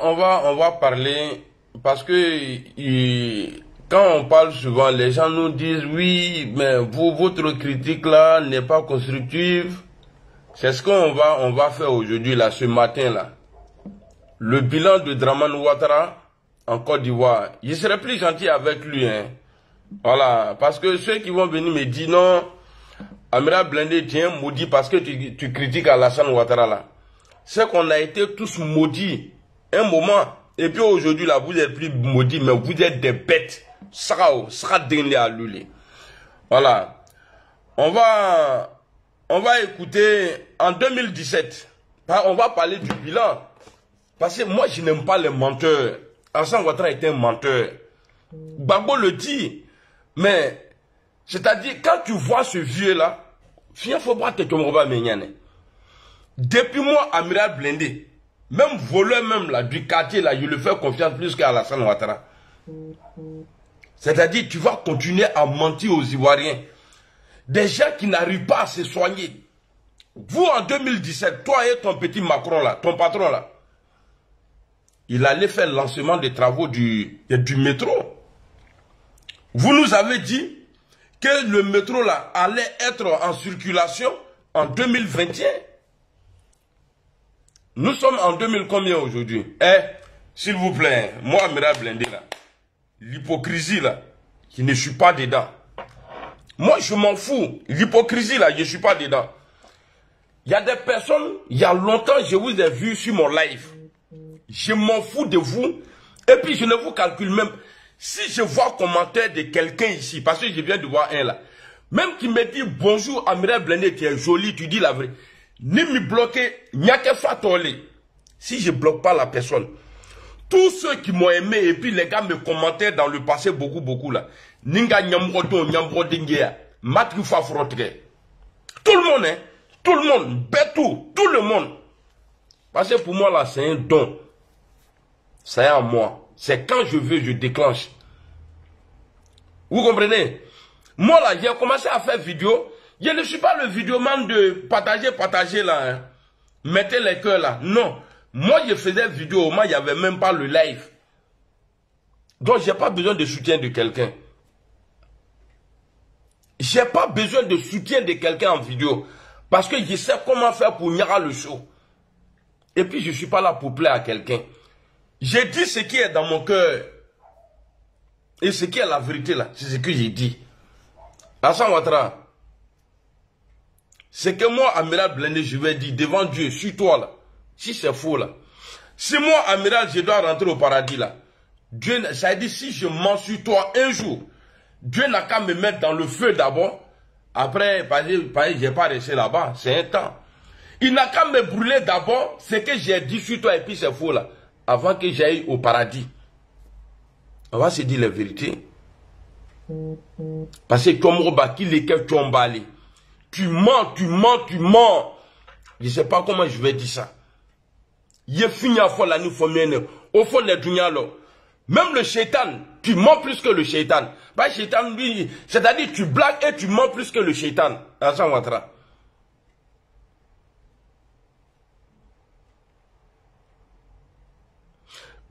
on va parler parce que quand on parle souvent, les gens nous disent oui, mais votre critique là n'est pas constructive. C'est ce qu'on va faire aujourd'hui là, ce matin là. Le bilan de Dramane Ouattara en Côte d'Ivoire. Je serai plus gentil avec lui, hein. Voilà, parce que ceux qui vont venir me dire non, Amiral Blindé, tiens, maudit parce que tu critiques Alassane Ouattara là. C'est qu'on a été tous maudits un moment. Et puis aujourd'hui là, vous êtes plus maudits, mais vous êtes des bêtes. Sera dingue à l'ouler. Voilà. On va écouter en 2017. On va parler du bilan. Parce que moi, je n'aime pas les menteurs. Alassane Ouattara est un menteur. Gbagbo le dit. Mais, c'est-à-dire, quand tu vois ce vieux-là, depuis moi, Amiral Blindé, même voleur même là, du quartier, là, je le fais confiance plus qu'à Alassane Ouattara. C'est-à-dire, tu vas continuer à mentir aux Ivoiriens. Des gens qui n'arrivent pas à se soigner. Vous, en 2017, toi et ton petit Macron là, ton patron là, il allait faire le lancement des travaux du métro. Vous nous avez dit que le métro là allait être en circulation en 2021. Nous sommes en 2000 combien aujourd'hui? S'il vous plaît, moi, Amiral Blindé là, l'hypocrisie là, je ne suis pas dedans. Moi, je m'en fous. L'hypocrisie là, je ne suis pas dedans. Il y a des personnes, il y a longtemps, je vous ai vu sur mon live. Je m'en fous de vous. Et puis, je ne vous calcule même. Si je vois un commentaire de quelqu'un ici, parce que je viens de voir un là, même qui me dit bonjour Amiral Blindé, tu es joli, tu dis la vraie. Ni me bloquer, n'y a que fatolé. Si je ne bloque pas la personne, tous ceux qui m'ont aimé et puis les gars me commentaient dans le passé beaucoup là. Ninga nyambroto nyambrodingea, matrufa frotre. Tout le monde, hein, tout le monde, Betou, tout le monde. Parce que pour moi là, c'est un don. C'est à moi. C'est quand je veux, je déclenche. Vous comprenez? Moi là, j'ai commencé à faire vidéo. Je ne suis pas le vidéoman de partager là. Hein. Mettez les cœurs là. Non. Moi, je faisais vidéo au moins, il n'y avait même pas le live. Donc, je n'ai pas besoin de soutien de quelqu'un. Je n'ai pas besoin de soutien de quelqu'un en vidéo. Parce que je sais comment faire pour Niara le show. Et puis, je ne suis pas là pour plaire à quelqu'un. J'ai dit ce qui est dans mon cœur. Et ce qui est la vérité là, c'est ce que j'ai dit. Alassane Ouattara, c'est que moi, Amiral Blindé, je vais dire devant Dieu, sur toi là, si c'est faux là. Si moi, Amiral, je dois rentrer au paradis là, Dieu, ça veut dire si je mens sur toi un jour, Dieu n'a qu'à me mettre dans le feu d'abord. Après, je n'ai pas resté là-bas, c'est un temps. Il n'a qu'à me brûler d'abord, ce que j'ai dit sur toi et puis c'est faux là. Avant que j'aille au paradis. On va se dire la vérité. Parce que tu mens. Je ne sais pas comment je vais dire ça. Au fond des dunya, même le shaitan, tu mens plus que le shaitan. C'est-à-dire tu blagues et tu mens plus que le shaitan. Alassane Ouattara.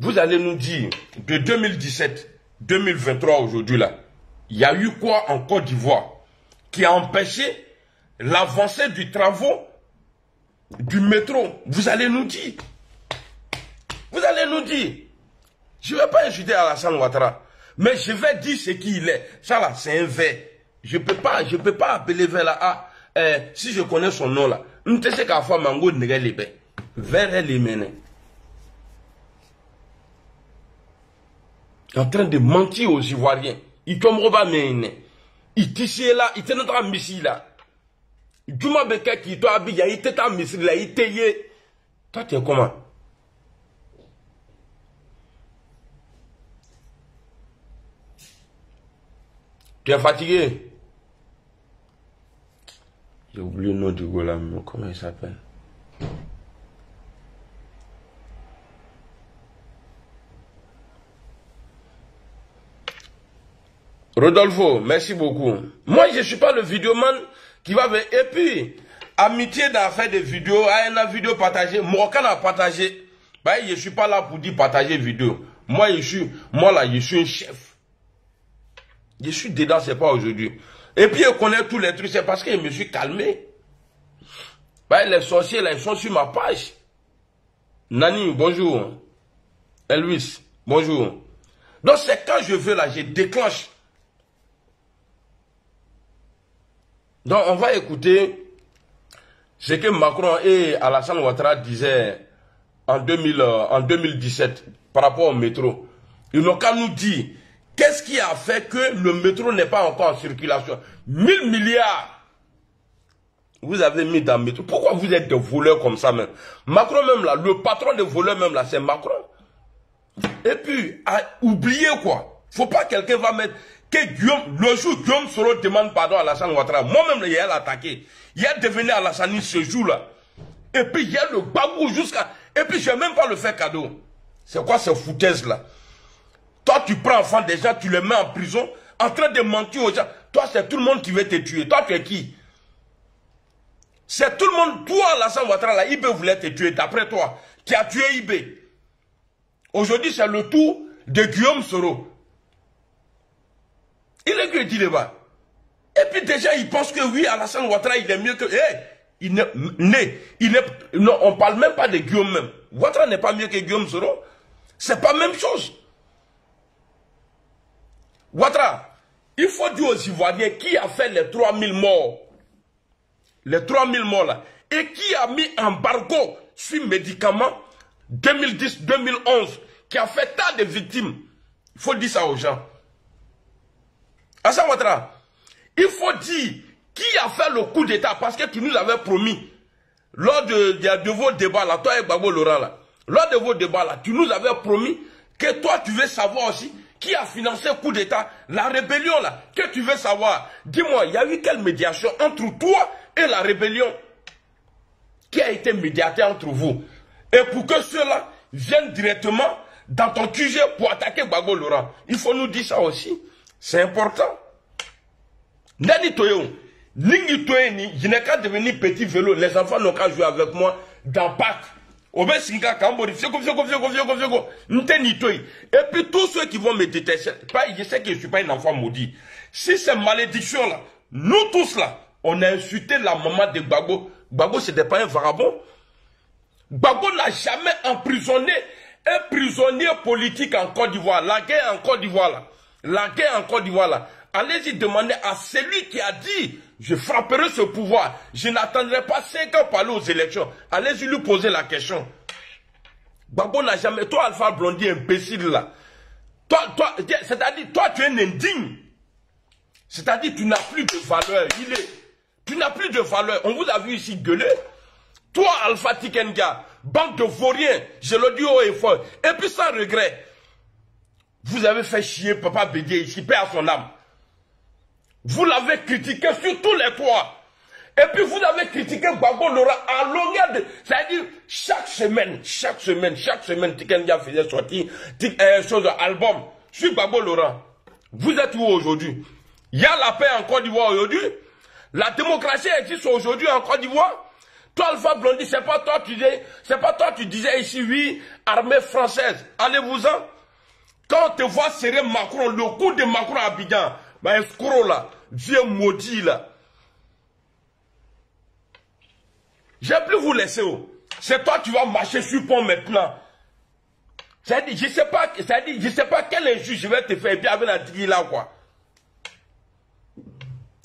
Vous allez nous dire, de 2017, 2023 aujourd'hui là, il y a eu quoi en Côte d'Ivoire qui a empêché l'avancée du travaux du métro? Vous allez nous dire. Vous allez nous dire. Je ne vais pas insulter Alassane Ouattara, mais je vais dire ce qu'il est. Ça là, c'est un verre. Je peux pas appeler vers là. Si je connais son nom là, je ne sais qu'à fois mango ne les bé. Vers les mené. En train de mentir aux Ivoiriens. Il tombe pas mais il tisse là, il tient notre missile là. Duma beka qui toi habille, il était en missile là, il était. Toi tu es comment? Tu es fatigué? J'ai oublié le nom du gars là, comment il s'appelle? Rodolfo, merci beaucoup. Moi, je ne suis pas le vidéoman qui va venir. Et puis, amitié d'en faire des vidéos, à une vidéo partagée, Moroccan a partagé. Bah, je ne suis pas là pour dire partager vidéo. Moi, je suis un chef. Je suis dedans, c'est pas aujourd'hui. Et puis, je connais tous les trucs, c'est parce que je me suis calmé. Bah, les sorciers, là, ils sont sur ma page. Nani, bonjour. Elvis, bonjour. Donc, c'est quand je veux, là, je déclenche. Donc, on va écouter ce que Macron et Alassane Ouattara disaient en 2017 par rapport au métro. Ils n'ont qu'à nous dire qu'est-ce qui a fait que le métro n'est pas encore en circulation. 1000 milliards vous avez mis dans le métro. Pourquoi vous êtes des voleurs comme ça même? Macron même là, le patron des voleurs même là, c'est Macron. Et puis, oubliez quoi. Faut pas que quelqu'un va mettre que Guillaume, le jour Guillaume Soro demande pardon à Alassane Ouattara. Moi-même, il a attaqué. Il a devenu Alassane ce jour-là. Et puis, il y a le bagou jusqu'à... Et puis, je n'ai même pas le fait cadeau. C'est quoi ces foutaises là? Toi, tu prends enfant des gens, tu les mets en prison, en train de mentir aux gens. Toi, c'est tout le monde qui veut te tuer. Toi, tu es qui? C'est tout le monde. Toi, Alassane Ouattara, là, IB voulait te tuer, d'après toi, qui a tué IB. Aujourd'hui, c'est le tour de Guillaume Soro. Il est que dit là-bas. Et puis déjà, il pense que oui, Alassane Ouattara, il est mieux que... non, on ne parle même pas de Guillaume même. Ouattara n'est pas mieux que Guillaume Soro. C'est pas la même chose. Ouattara, il faut dire aux Ivoiriens qui a fait les 3000 morts. Les 3000 morts là. Et qui a mis embargo sur médicaments 2010-2011. Qui a fait tant de victimes. Il faut dire ça aux gens. Alassane Ouattara, il faut dire qui a fait le coup d'État parce que tu nous avais promis lors de vos débats là, toi et Gbagbo Laurent là, lors de vos débats là, tu nous avais promis que toi tu veux savoir aussi qui a financé le coup d'État, la rébellion là, que tu veux savoir. Dis-moi, il y a eu quelle médiation entre toi et la rébellion qui a été médiatée entre vous? Et pour que ceux-là viennent directement dans ton QG pour attaquer Gbagbo Laurent, il faut nous dire ça aussi. C'est important. Nani Toyo, Ningi Toyeni, je n'ai qu'à devenir petit vélo. Les enfants n'ont qu'à jouer avec moi dans Pâques. Et puis tous ceux qui vont me détester, je sais que je ne suis pas un enfant maudit. Si c'est malédiction là, nous tous là, on a insulté la maman de Gbagbo. Gbagbo, ce n'était pas un vagabond. Gbagbo n'a jamais emprisonné un prisonnier politique en Côte d'Ivoire. La guerre en Côte d'Ivoire là. La guerre en Côte d'Ivoire là. Allez-y demander à celui qui a dit je frapperai ce pouvoir. Je n'attendrai pas 5 ans pour aller aux élections. Allez-y lui poser la question. Gbagbo n'a jamais... Toi, Alpha Blondy, imbécile là. C'est-à-dire, toi, tu es un indigne. C'est-à-dire, tu n'as plus de valeur. Tu n'as plus de valeur. On vous a vu ici gueuler. Toi, Alpha Tikenga, bande de vauriens, je le dis haut et fort. Et puis sans regret, vous avez fait chier Papa Bédié ici, paix à son âme. Vous l'avez critiqué sur tous les toits. Et puis vous avez critiqué Gbagbo Laurent à longueur de... C'est-à-dire, chaque semaine, Tikenga faisait sortir album sur Gbagbo Laurent. Vous êtes où aujourd'hui? Il y a la paix en Côte d'Ivoire aujourd'hui. La démocratie existe aujourd'hui en Côte d'Ivoire. Toi, Alpha Blondy, c'est pas toi tu disais ici, oui, armée française. Allez-vous-en. Quand on te voit serrer Macron, le coup de Macron à Abidjan, bah, escroc là, vieux maudit là. Je ne vais plus vous laisser. C'est toi qui vas marcher sur le pont maintenant. C'est-à-dire, je ne sais pas quel injuste je vais te faire et puis avec la tigui là quoi.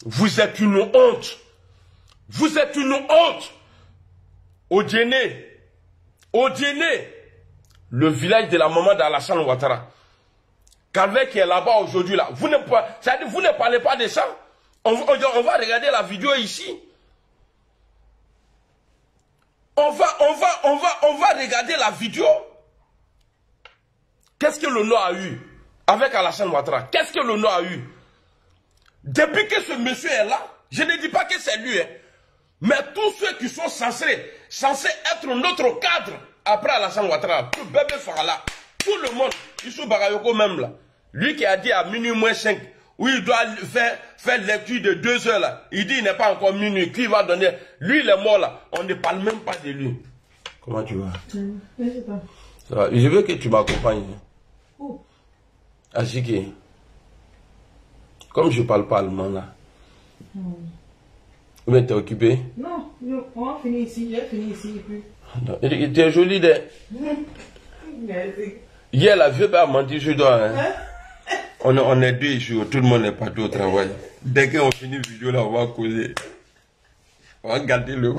Vous êtes une honte. Vous êtes une honte. Odiéné, le village de la maman d'Alassane Ouattara. Calvé qui est là-bas aujourd'hui là. Vous ne parlez pas de ça. On va regarder la vidéo ici. On va regarder la vidéo. Qu'est-ce que le nom a eu avec Alassane Ouattara? Qu'est-ce que le nom a eu? Depuis que ce monsieur est là, je ne dis pas que c'est lui, hein, mais tous ceux qui sont censés être notre cadre après Alassane Ouattara, tout bébé Farala, tout le monde, Issou Bagayoko même là, lui qui a dit à minuit moins 5, où il doit faire lecture de 2 heures là, il dit il n'est pas encore minuit, qui va donner, lui il est mort là, on ne parle même pas de lui. Comment tu vas? Ça va. Je veux que tu m'accompagnes. Où? À Chiquet. Comme je parle pas allemand là. Mais t'es occupé? Non, on va finir ici. J'ai fini ici. Tu es jolie de. Merci. Hier, la vieux a menti sur toi. Hein? On est deux jours, tout le monde est parti au travail. Dès qu'on finit la vidéo là, on va causer. On va garder le.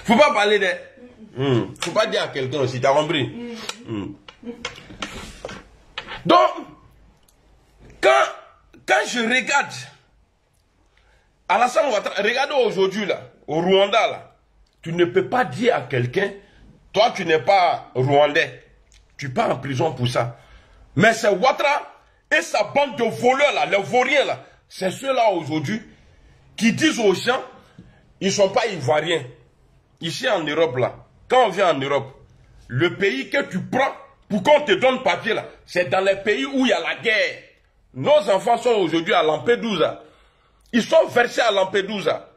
Faut pas parler de. Faut pas dire à quelqu'un aussi, t'as compris? Donc, quand je regarde Alassane Ouattara, regardez aujourd'hui là, au Rwanda là, tu ne peux pas dire à quelqu'un, toi tu n'es pas rwandais, tu pars en prison pour ça. Mais c'est Ouattara et sa bande de voleurs là, les vauriens là, c'est ceux-là aujourd'hui qui disent aux gens, ils ne sont pas ivoiriens. Ici en Europe là, quand on vient en Europe, le pays que tu prends pour qu'on te donne papier là, c'est dans les pays où il y a la guerre. Nos enfants sont aujourd'hui à Lampedusa. Ils sont versés à Lampedusa.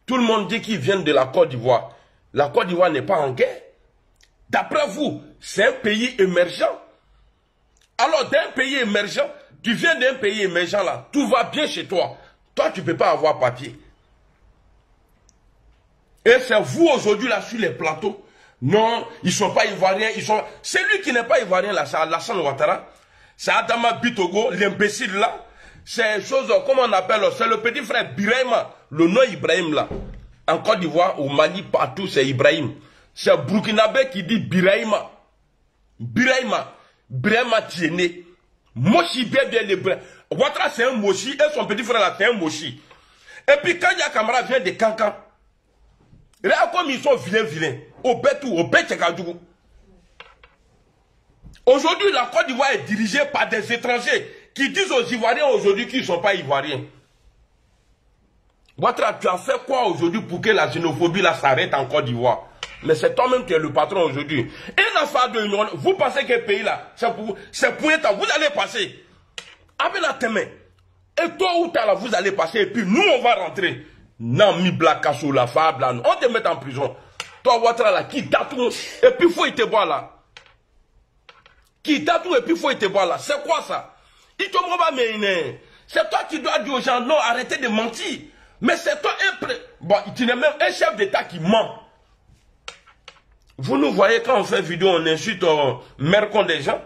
Tout le monde dit qu'ils viennent de la Côte d'Ivoire. La Côte d'Ivoire n'est pas en guerre. D'après vous, c'est un pays émergent. Alors d'un pays émergent, tu viens d'un pays émergent là, tout va bien chez toi. Toi, tu ne peux pas avoir papier. Et c'est vous aujourd'hui là sur les plateaux. Non, ils ne sont pas ivoiriens. C'est lui qui n'est pas ivoirien là, c'est Alassane Ouattara. C'est Adama Bitogo, l'imbécile là. C'est chose, comment on appelle, c'est le petit frère Birahima, le nom Ibrahim là. En Côte d'Ivoire, au Mali, partout, c'est Ibrahim. C'est Burkinabé qui dit Birahima. Birahima Tiéné. Moshi, bien le Birahima. Ouattara, c'est un Moshi, et son petit frère là, c'est un Moshi. Et puis quand Yakamara vient de Kankan, regarde comme ils sont vilains. Au Betou, au Betchekadougou. Aujourd'hui, la Côte d'Ivoire est dirigée par des étrangers qui disent aux Ivoiriens aujourd'hui qu'ils ne sont pas Ivoiriens. Ouattara, tu as fait quoi aujourd'hui pour que la xénophobie là s'arrête en Côte d'Ivoire? Mais c'est toi-même qui es le patron aujourd'hui. Et l'affaire de l'Union, vous pensez que le pays là, c'est pour vous allez passer. Avec la temme. Et toi ou t'as là, vous allez passer. Et puis nous, on va rentrer. Non, mi blakasso la fable là, on te met en prison. Toi, Ouattara là, qui t'a tout. Et puis il faut te voir là. Qui t'a tout et puis il faut te voir là. C'est quoi ça? C'est toi qui dois dire aux gens, non, arrêtez de mentir. Mais c'est toi bon, tu n'es même un chef d'État qui ment. Vous nous voyez quand on fait vidéo, on insulte, on mercon des gens.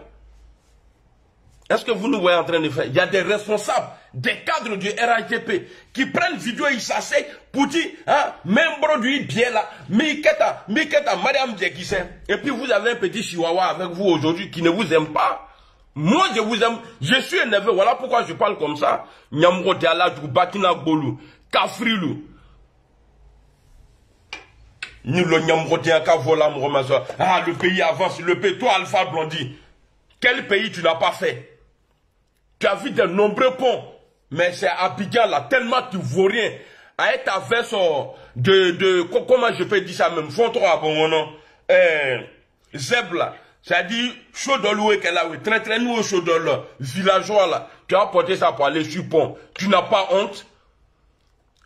Est-ce que vous nous voyez en train de faire? Il y a des responsables, des cadres du RATP qui prennent vidéo et ils s'asseyent pour dire, hein, même produit bien là, Miketa, Madame Djekisen. Et puis vous avez un petit chihuahua avec vous aujourd'hui qui ne vous aime pas. Moi, je vous aime, je suis énervé, voilà pourquoi je parle comme ça. Nyamro Diala, Bakina Bolu, Kafrilou. Ni le Nyamro Diaka vola, ah, le pays avance, le pays, toi, Alpha Blondie. Quel pays tu n'as pas fait? Tu as vu de nombreux ponts, mais c'est Abidjan là, tellement tu vaux rien. À être avec comment je peux dire ça même, font trop à bon nom. Zeb là. C'est-à-dire, Chodolou et Kelaoui, très nous au Chodol, villageois là, tu as porté ça pour aller sur pont. Tu n'as pas honte?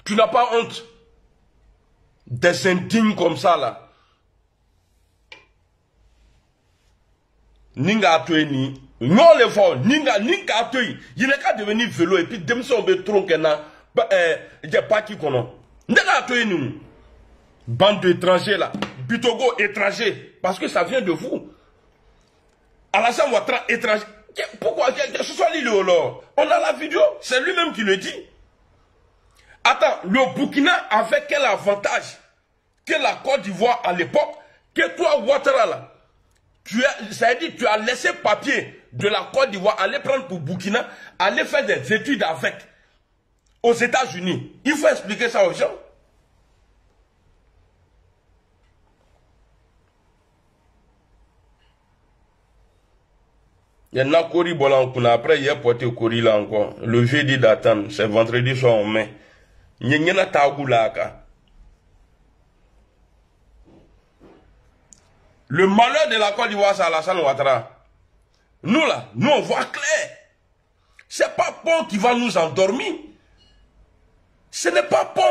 Tu n'as pas honte? Des indignes comme ça là. Ninga atoui ni, non les fois, ninga atoui, il n'est qu'à devenir vélo et puis demain si on veut tronquer na, il pas qui qu'on Ninga atoui nous. Bande d'étrangers là, Bitogo étranger, parce que ça vient de vous. Alassane Ouattara étranger. Pourquoi? Ce soit lui là. On a la vidéo, c'est lui-même qui le dit. Attends, le Burkina avait quel avantage que la Côte d'Ivoire à l'époque, que toi Ouattara là, ça veut dire tu as laissé papier de la Côte d'Ivoire, aller prendre pour Burkina, aller faire des études avec aux États-Unis. Il faut expliquer ça aux gens. Il y a un Kori Bolan, après il y a porté Kori là encore. Le jeudi d'attendre, c'est vendredi soir en mai. Il y a un Taougou là. Le malheur de la Côte d'Ivoire, c'est Alassane Ouattara. Nous là, nous on voit clair. C'est pas Pont qui va nous endormir. Ce n'est pas Pont.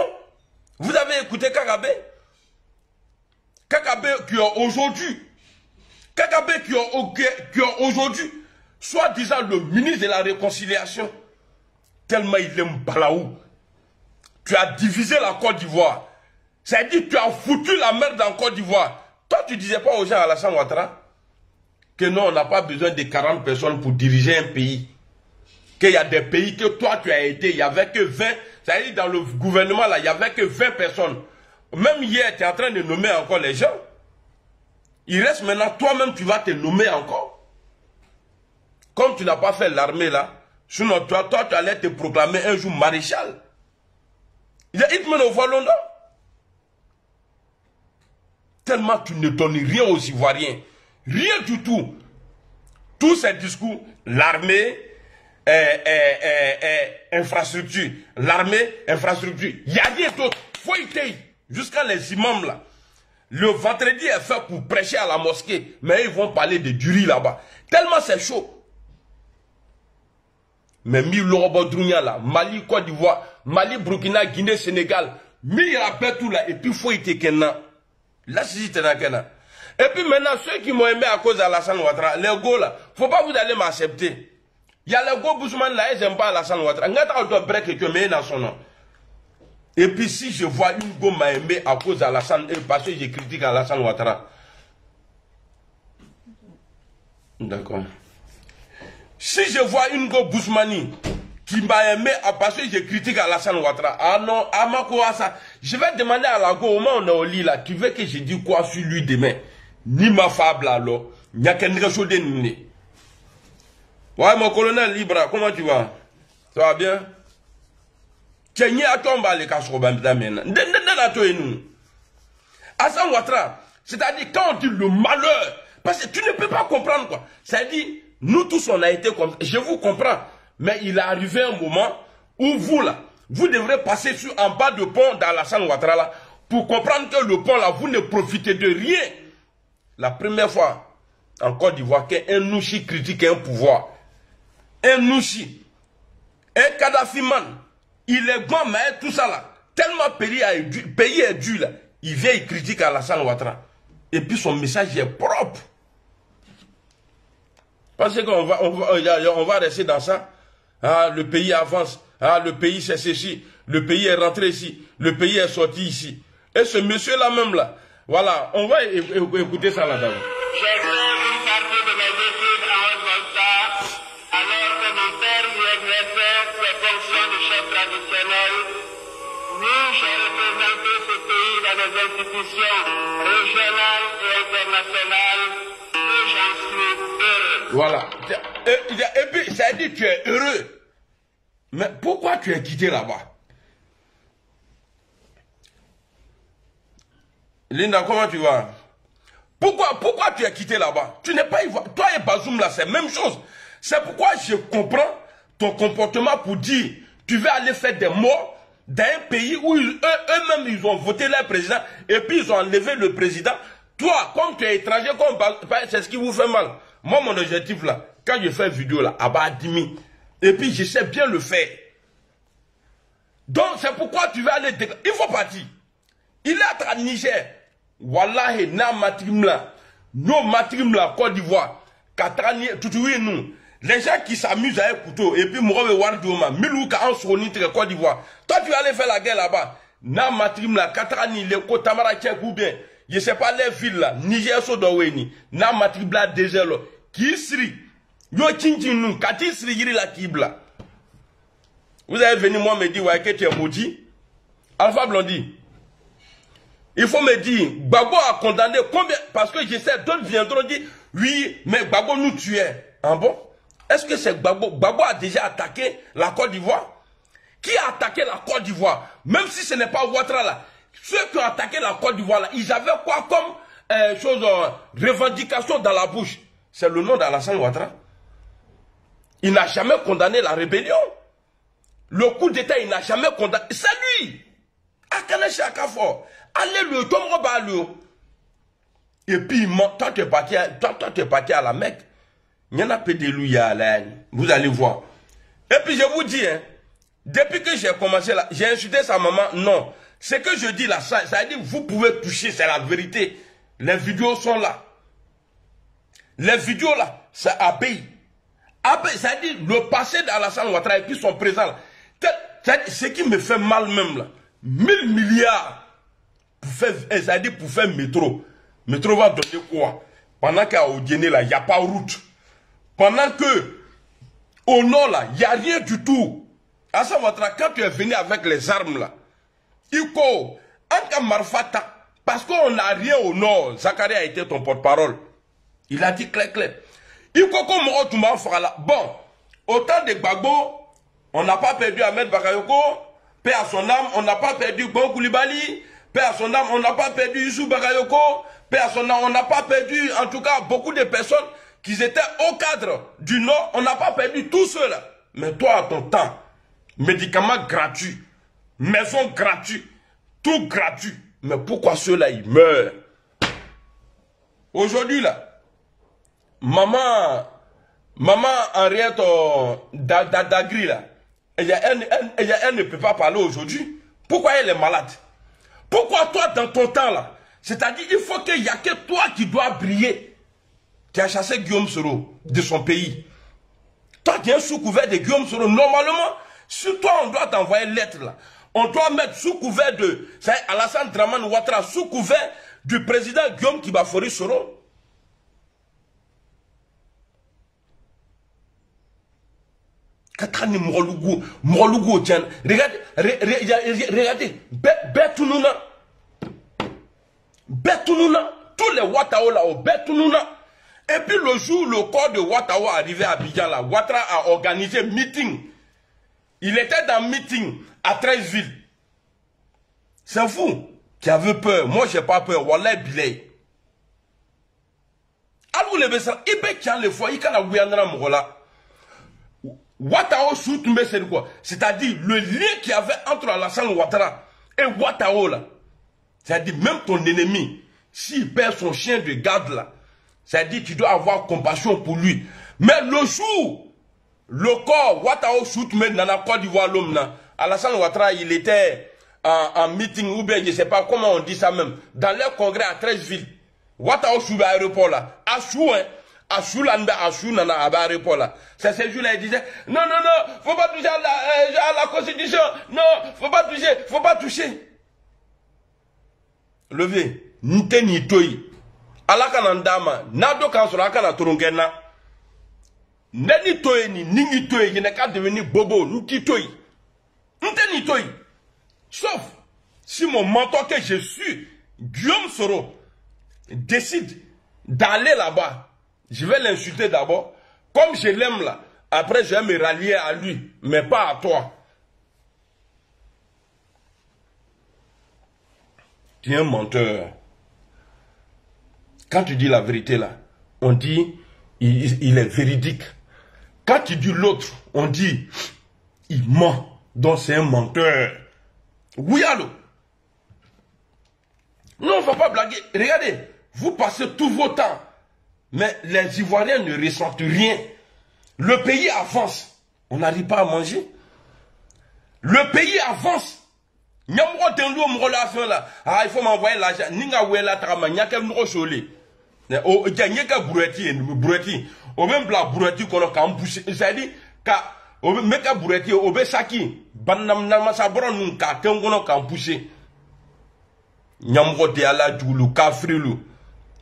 Vous avez écouté Kagame? Kagame qui aujourd'hui Kagame qui est aujourd'hui, soi-disant le ministre de la Réconciliation, tellement il aime Balaou. Tu as divisé la Côte d'Ivoire. C'est-à-dire que tu as foutu la merde en Côte d'Ivoire. Toi, tu ne disais pas aux gens à Alassane Ouattara que non, on n'a pas besoin de 40 personnes pour diriger un pays. Qu'il y a des pays que toi, tu as aidé, il n'y avait que 20. C'est-à-dire dans le gouvernement, là, il n'y avait que 20 personnes. Même hier, tu es en train de nommer encore les gens. Il reste maintenant, toi-même, tu vas te nommer encore. Comme tu n'as pas fait l'armée, là, sinon, toi, tu allais te proclamer un jour maréchal. Il y a Hitman au Wallonda. Tellement tu ne donnes rien aux Ivoiriens. Rien du tout. Tous ces discours, l'armée, infrastructure. L'armée, infrastructure. Il n'y a rien d'autre. Faut y aller. Jusqu'à les imams là. Le vendredi est fait pour prêcher à la mosquée. Mais ils vont parler de Duri là-bas. Tellement c'est chaud. Mais Milorobo Dounia là, Mali, Côte d'Ivoire, Mali, Burkina, Guinée, Sénégal, mi tout là, et puis faut y aller Kena. Là, si tu es Kena. Et puis maintenant, ceux qui m'ont aimé à cause d'Alassane Ouattara, les go là, faut pas vous aller m'accepter. Il y a les go Bousman là, ils n'aiment pas Alassane Ouattara. Ngata doit break et tu mets dans son nom. Et puis si je vois une go m'a aimé à cause d'Alassane, parce que j'ai critiqué Alassane Ouattara. D'accord. Si je vois une go Bousmani qui m'a aimé parce que je critique Alassane Ouattara, ah non, ah ma quoi ça, je vais demander à la go, au moins on est au lit là, tu veux que je dise quoi sur lui demain? Ni ma fable alors, il n'y a qu'un chose de nous. Ouais mon colonel Libra, comment tu vas? Ça va bien? Tu es à tomber les cas sur maintenant. Alassane Ouattara, c'est-à-dire quand on dit le malheur, parce que tu ne peux pas comprendre quoi, c'est-à-dire nous tous on a été comme je vous comprends, mais il est arrivé un moment où vous là, vous devrez passer sur en bas de pont d'Alassane Ouattara là, pour comprendre que le pont là, vous ne profitez de rien. La première fois en Côte d'Ivoire qu'un Nouchi critique un pouvoir, un Nouchi, un Kadhafi man, il est bon mais tout ça là, tellement pays est dur là, il vient il critique Alassane Ouattara. Et puis son message est propre. Parce qu'on va rester dans ça. Ah, le pays avance. Ah, le pays c'est ceci. Le pays est rentré ici. Le pays est sorti ici. Et ce monsieur-là même là, voilà, on va écouter ça là-dedans. J'ai fait une partie de mes études à Haute-Volta, alors que mon père y exerçait ses fonctions de chef traditionnel. Oui, j'ai représenté ce pays dans des institutions régionales et internationales. Et j'en suis heureux. Voilà. Et puis, ça dit que tu es heureux. Mais pourquoi tu es quitté là-bas? Linda, comment tu vas? Pourquoi tu es quitté là-bas? Tu n'es pas ivoirien. Toi et Bazoum là, c'est la même chose. C'est pourquoi je comprends ton comportement pour dire tu veux aller faire des morts dans un pays où eux-mêmes ils ont voté leur président et puis ils ont enlevé le président. Toi, comme tu es étranger, c'est ce qui vous fait mal. Moi, mon objectif là, quand je fais vidéo là, à bas 10 000, et puis je sais bien le faire. Donc, c'est pourquoi tu veux aller... Il faut partir. Il est à Niger. Wallahi, na matrimla. No matrimla, Côte d'Ivoire. Katrani, tout nous. Les gens qui s'amusent à un couteau, et puis Mourove Wardioma, Milouka en Sonitre, Côte d'Ivoire. Toi, tu vas aller faire la guerre là-bas. Na matrimla, Katrani, les Kotamara Tchèque ou bien. Je ne sais pas les villes là. Niger Sodoweni. Na matrimla désert là. Qui sri? Yo Tchinchinu, Kati sri yiri la Kibla. Vous avez venu moi me dire, ouais, que tu es maudit. Alpha Blondie. Il faut me dire, Gbagbo a condamné combien? Parce que je sais, d'autres viendront dire, oui, mais Gbagbo nous tuait. Ah bon? Est-ce que c'est Gbagbo? Gbagbo a déjà attaqué la Côte d'Ivoire? Qui a attaqué la Côte d'Ivoire? Même si ce n'est pas Ouattara là. Ceux qui ont attaqué la Côte d'Ivoire là, ils avaient quoi comme revendication dans la bouche? C'est le nom d'Alassane Ouattara. Il n'a jamais condamné la rébellion. Le coup d'État, il n'a jamais condamné. C'est lui. Akane Chakafo. Allez le tombe. Et puis, toi, tu es parti à la Mecque. Il y en a peu de louia là. Vous allez voir. Et puis, je vous dis, hein, depuis que j'ai commencé là, j'ai insulté sa maman. Non. Ce que je dis là, ça veut dire vous pouvez toucher, c'est la vérité. Les vidéos sont là. Les vidéos là, c'est Abeille. Abeille, ça dit le passé d'Alassane Ouattara et puis son présent là. Ce qui me fait mal même là, 1000 milliards pour faire métro. Métro va donner quoi? Pendant qu'à Odiéné là, il n'y a pas route. Pendant que au nord là, il n'y a rien du tout. Alassane Ouattara, quand tu es venu avec les armes là, il faut un Marfata, parce qu'on n'a rien au nord. Zakaria a été ton porte-parole. Il a dit clair. Il faut qu'on me retrouve là. Bon, autant de Gbagbo, on n'a pas perdu Ahmed Bakayoko, paix à son âme, on n'a pas perdu Bon Koulibaly, paix à son âme, on n'a pas perdu Youssou Bakayoko, paix à son âme, on n'a pas perdu, en tout cas, beaucoup de personnes qui étaient au cadre du Nord, on n'a pas perdu tout cela. Mais toi, à ton temps, médicaments gratuits, maisons gratuites, tout gratuit. Mais pourquoi ceux-là, ils meurent? Aujourd'hui, là, maman Henriette Dagri, là, elle ne peut pas parler aujourd'hui. Pourquoi elle est malade? Pourquoi toi, dans ton temps, là, c'est-à-dire, il faut qu'il n'y a que toi qui dois briller. Tu as chassé Guillaume Soro de son pays. Toi, tu es sous couvert de Guillaume Soro. Normalement, sur toi, on doit t'envoyer une lettre, là. On doit mettre sous couvert de Alassane Dramane Ouattara, sous couvert du président Guillaume Kibafori Soro. Katani Morougou, tiens, regardez, Betounouna, tous les Ouattao là, Betounouna. Et puis le jour où le corps de Ouattao est arrivé à Abidjan, là, Ouattara a organisé meeting. Il était dans meeting à 13 villes. C'est vous qui avez peur. Moi, je n'ai pas peur. Wallah bilay. Alors, les bessons, il peut qu'il y ait le foyer, il y a le Ouiandra Mourola. Ouattao Soutoumbe, c'est quoi? C'est-à-dire le lien qu'il y avait entre Alassane Ouattara et Ouattao là. C'est-à-dire même ton ennemi, s'il perd son chien de garde là, c'est-à-dire tu dois avoir compassion pour lui. Mais le jour, le corps, Ouattao Soutoumbe dans la Côte d'Ivoire, l'homme là, Alassane Ouattara, il était en meeting, ou bien je ne sais pas comment on dit ça même, dans leur congrès à 13 villes. Ouattao Soutoumbe à l'aéroport là, à Chou, hein. Achou nana à l'aéroport là. C'est ce jour-là, il disait, non, faut pas toucher à la constitution. Non, faut pas toucher. Levez, nite ni toi. Alaka nandama, nado kansura kana turungena. Neni toi ni ningi toi, il n'est qu'à devenir bobo, nti toi. Nite ni toi. Sauf, si mon mentor que je suis, Guillaume Soro, décide d'aller là-bas. Je vais l'insulter d'abord. Comme je l'aime là, après je vais me rallier à lui, mais pas à toi. Tu es un menteur. Quand tu dis la vérité là, on dit il est véridique. Quand tu dis l'autre, on dit il ment. Donc c'est un menteur. Oui, allô? Non, on ne va pas blaguer. Regardez, vous passez tout vos temps. Mais les Ivoiriens ne ressentent rien. Le pays avance. On n'arrive pas à manger. Le pays avance. Il faut m'envoyer l'argent.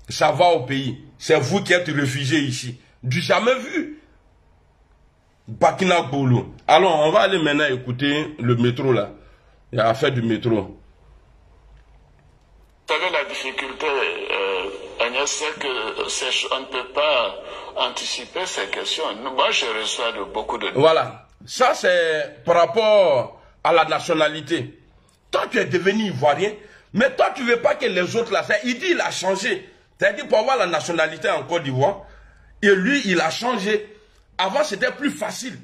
Ça va au pays. C'est vous qui êtes réfugiés ici. Du jamais vu. Bakina Bolo. Alors, on va aller maintenant écouter le métro là. Il y a affaire du métro. Vous savez la difficulté, Agnès, c'est que on ne peut pas anticiper ces questions. Moi, je reçois beaucoup de... Voilà. Ça, c'est par rapport à la nationalité. Toi, tu es devenu ivoirien, mais toi, tu ne veux pas que les autres là... Il dit il a changé. C'est-à-dire pour avoir la nationalité en Côte d'Ivoire, et lui, il a changé. Avant, c'était plus facile.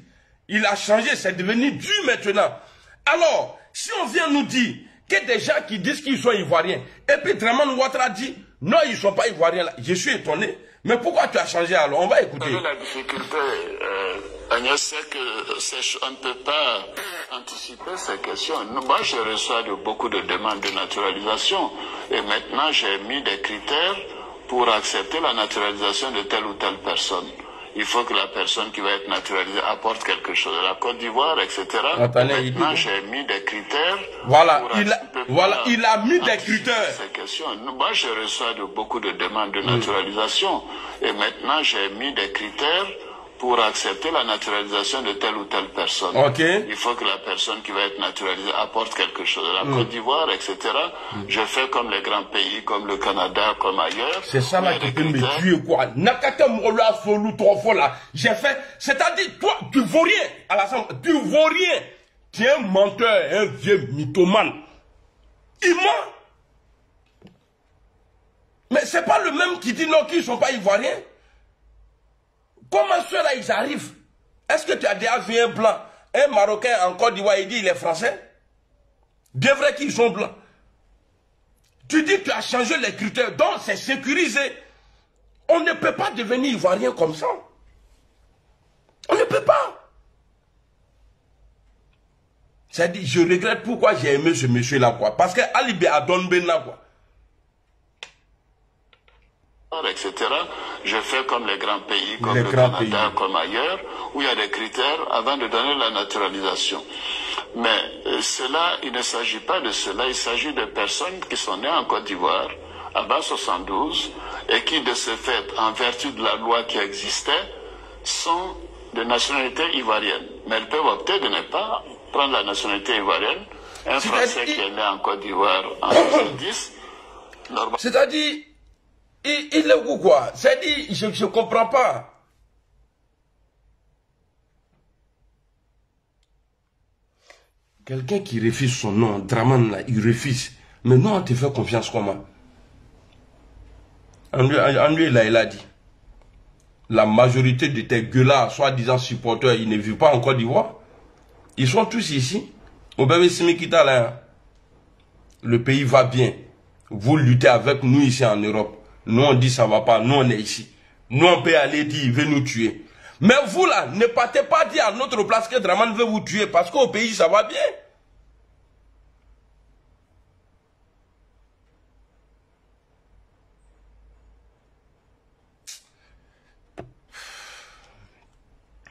Il a changé, c'est devenu dur maintenant. Alors, si on vient nous dire que des gens qui disent qu'ils sont ivoiriens, et puis Dramane Ouattara dit, non, ils ne sont pas ivoiriens là. Je suis étonné. Mais pourquoi tu as changé alors? On va écouter. La difficulté, Agnès, c'est que on ne peut pas anticiper ces questions. Moi, je reçois beaucoup de demandes de naturalisation. Et maintenant, j'ai mis des critères pour accepter la naturalisation de telle ou telle personne. Il faut que la personne qui va être naturalisée apporte quelque chose. La Côte d'Ivoire, etc. Maintenant, j'ai mis des critères. Voilà, il a mis des critères. Ces questions. Moi, je reçois beaucoup de demandes de naturalisation. Et maintenant, j'ai mis des critères pour accepter la naturalisation de telle ou telle personne. Il faut que la personne qui va être naturalisée apporte quelque chose. La Côte d'Ivoire, etc. Je fais comme les grands pays, comme le Canada, comme ailleurs. C'est ça là qui peut me tuer, quoi. Nakata Morola Solou 3 fois là. J'ai fait. C'est-à-dire, toi, tu vaux rien. Alassane, tu vaux rien. Tu es un menteur, un vieux mythomane. Il ment. Mais c'est pas le même qui dit non, qu'ils ne sont pas ivoiriens. Comment ceux-là, ils arrivent? Est-ce que tu as déjà vu un blanc, un Marocain en Côte d'Ivoire, il dit il est français? Des vrais qu'ils sont blancs. Tu dis que tu as changé les critères, donc c'est sécurisé. On ne peut pas devenir ivoirien comme ça. On ne peut pas. C'est-à-dire, je regrette pourquoi j'ai aimé ce monsieur-là, quoi. Parce que Alibé a donné là, quoi. Etc. Je fais comme les grands pays, comme le Canada, comme ailleurs, où il y a des critères avant de donner la naturalisation. Mais cela, il ne s'agit pas de cela, il s'agit de personnes qui sont nées en Côte d'Ivoire avant 72 et qui, de ce fait, en vertu de la loi qui existait, sont de nationalité ivoirienne. Mais elles peuvent opter de ne pas prendre la nationalité ivoirienne. Un Français qui est né en Côte d'Ivoire en 70, c'est-à-dire, il est où, quoi? C'est-à-dire, je ne comprends pas. Quelqu'un qui refuse son nom, Draman, là, il refuse. Mais non, on te fait confiance comment? En lui, là, il a dit. La majorité de tes gueulards, soi-disant supporters, ils ne vivent pas en Côte d'Ivoire. Ils sont tous ici. Au bébé Simikita, là. Le pays va bien. Vous luttez avec nous ici en Europe. Nous, on dit ça va pas. Nous, on est ici. Nous, on peut aller dire, il veut nous tuer. Mais vous, là, ne partez pas dire à notre place que Draman veut vous tuer. Parce qu'au pays, ça va bien.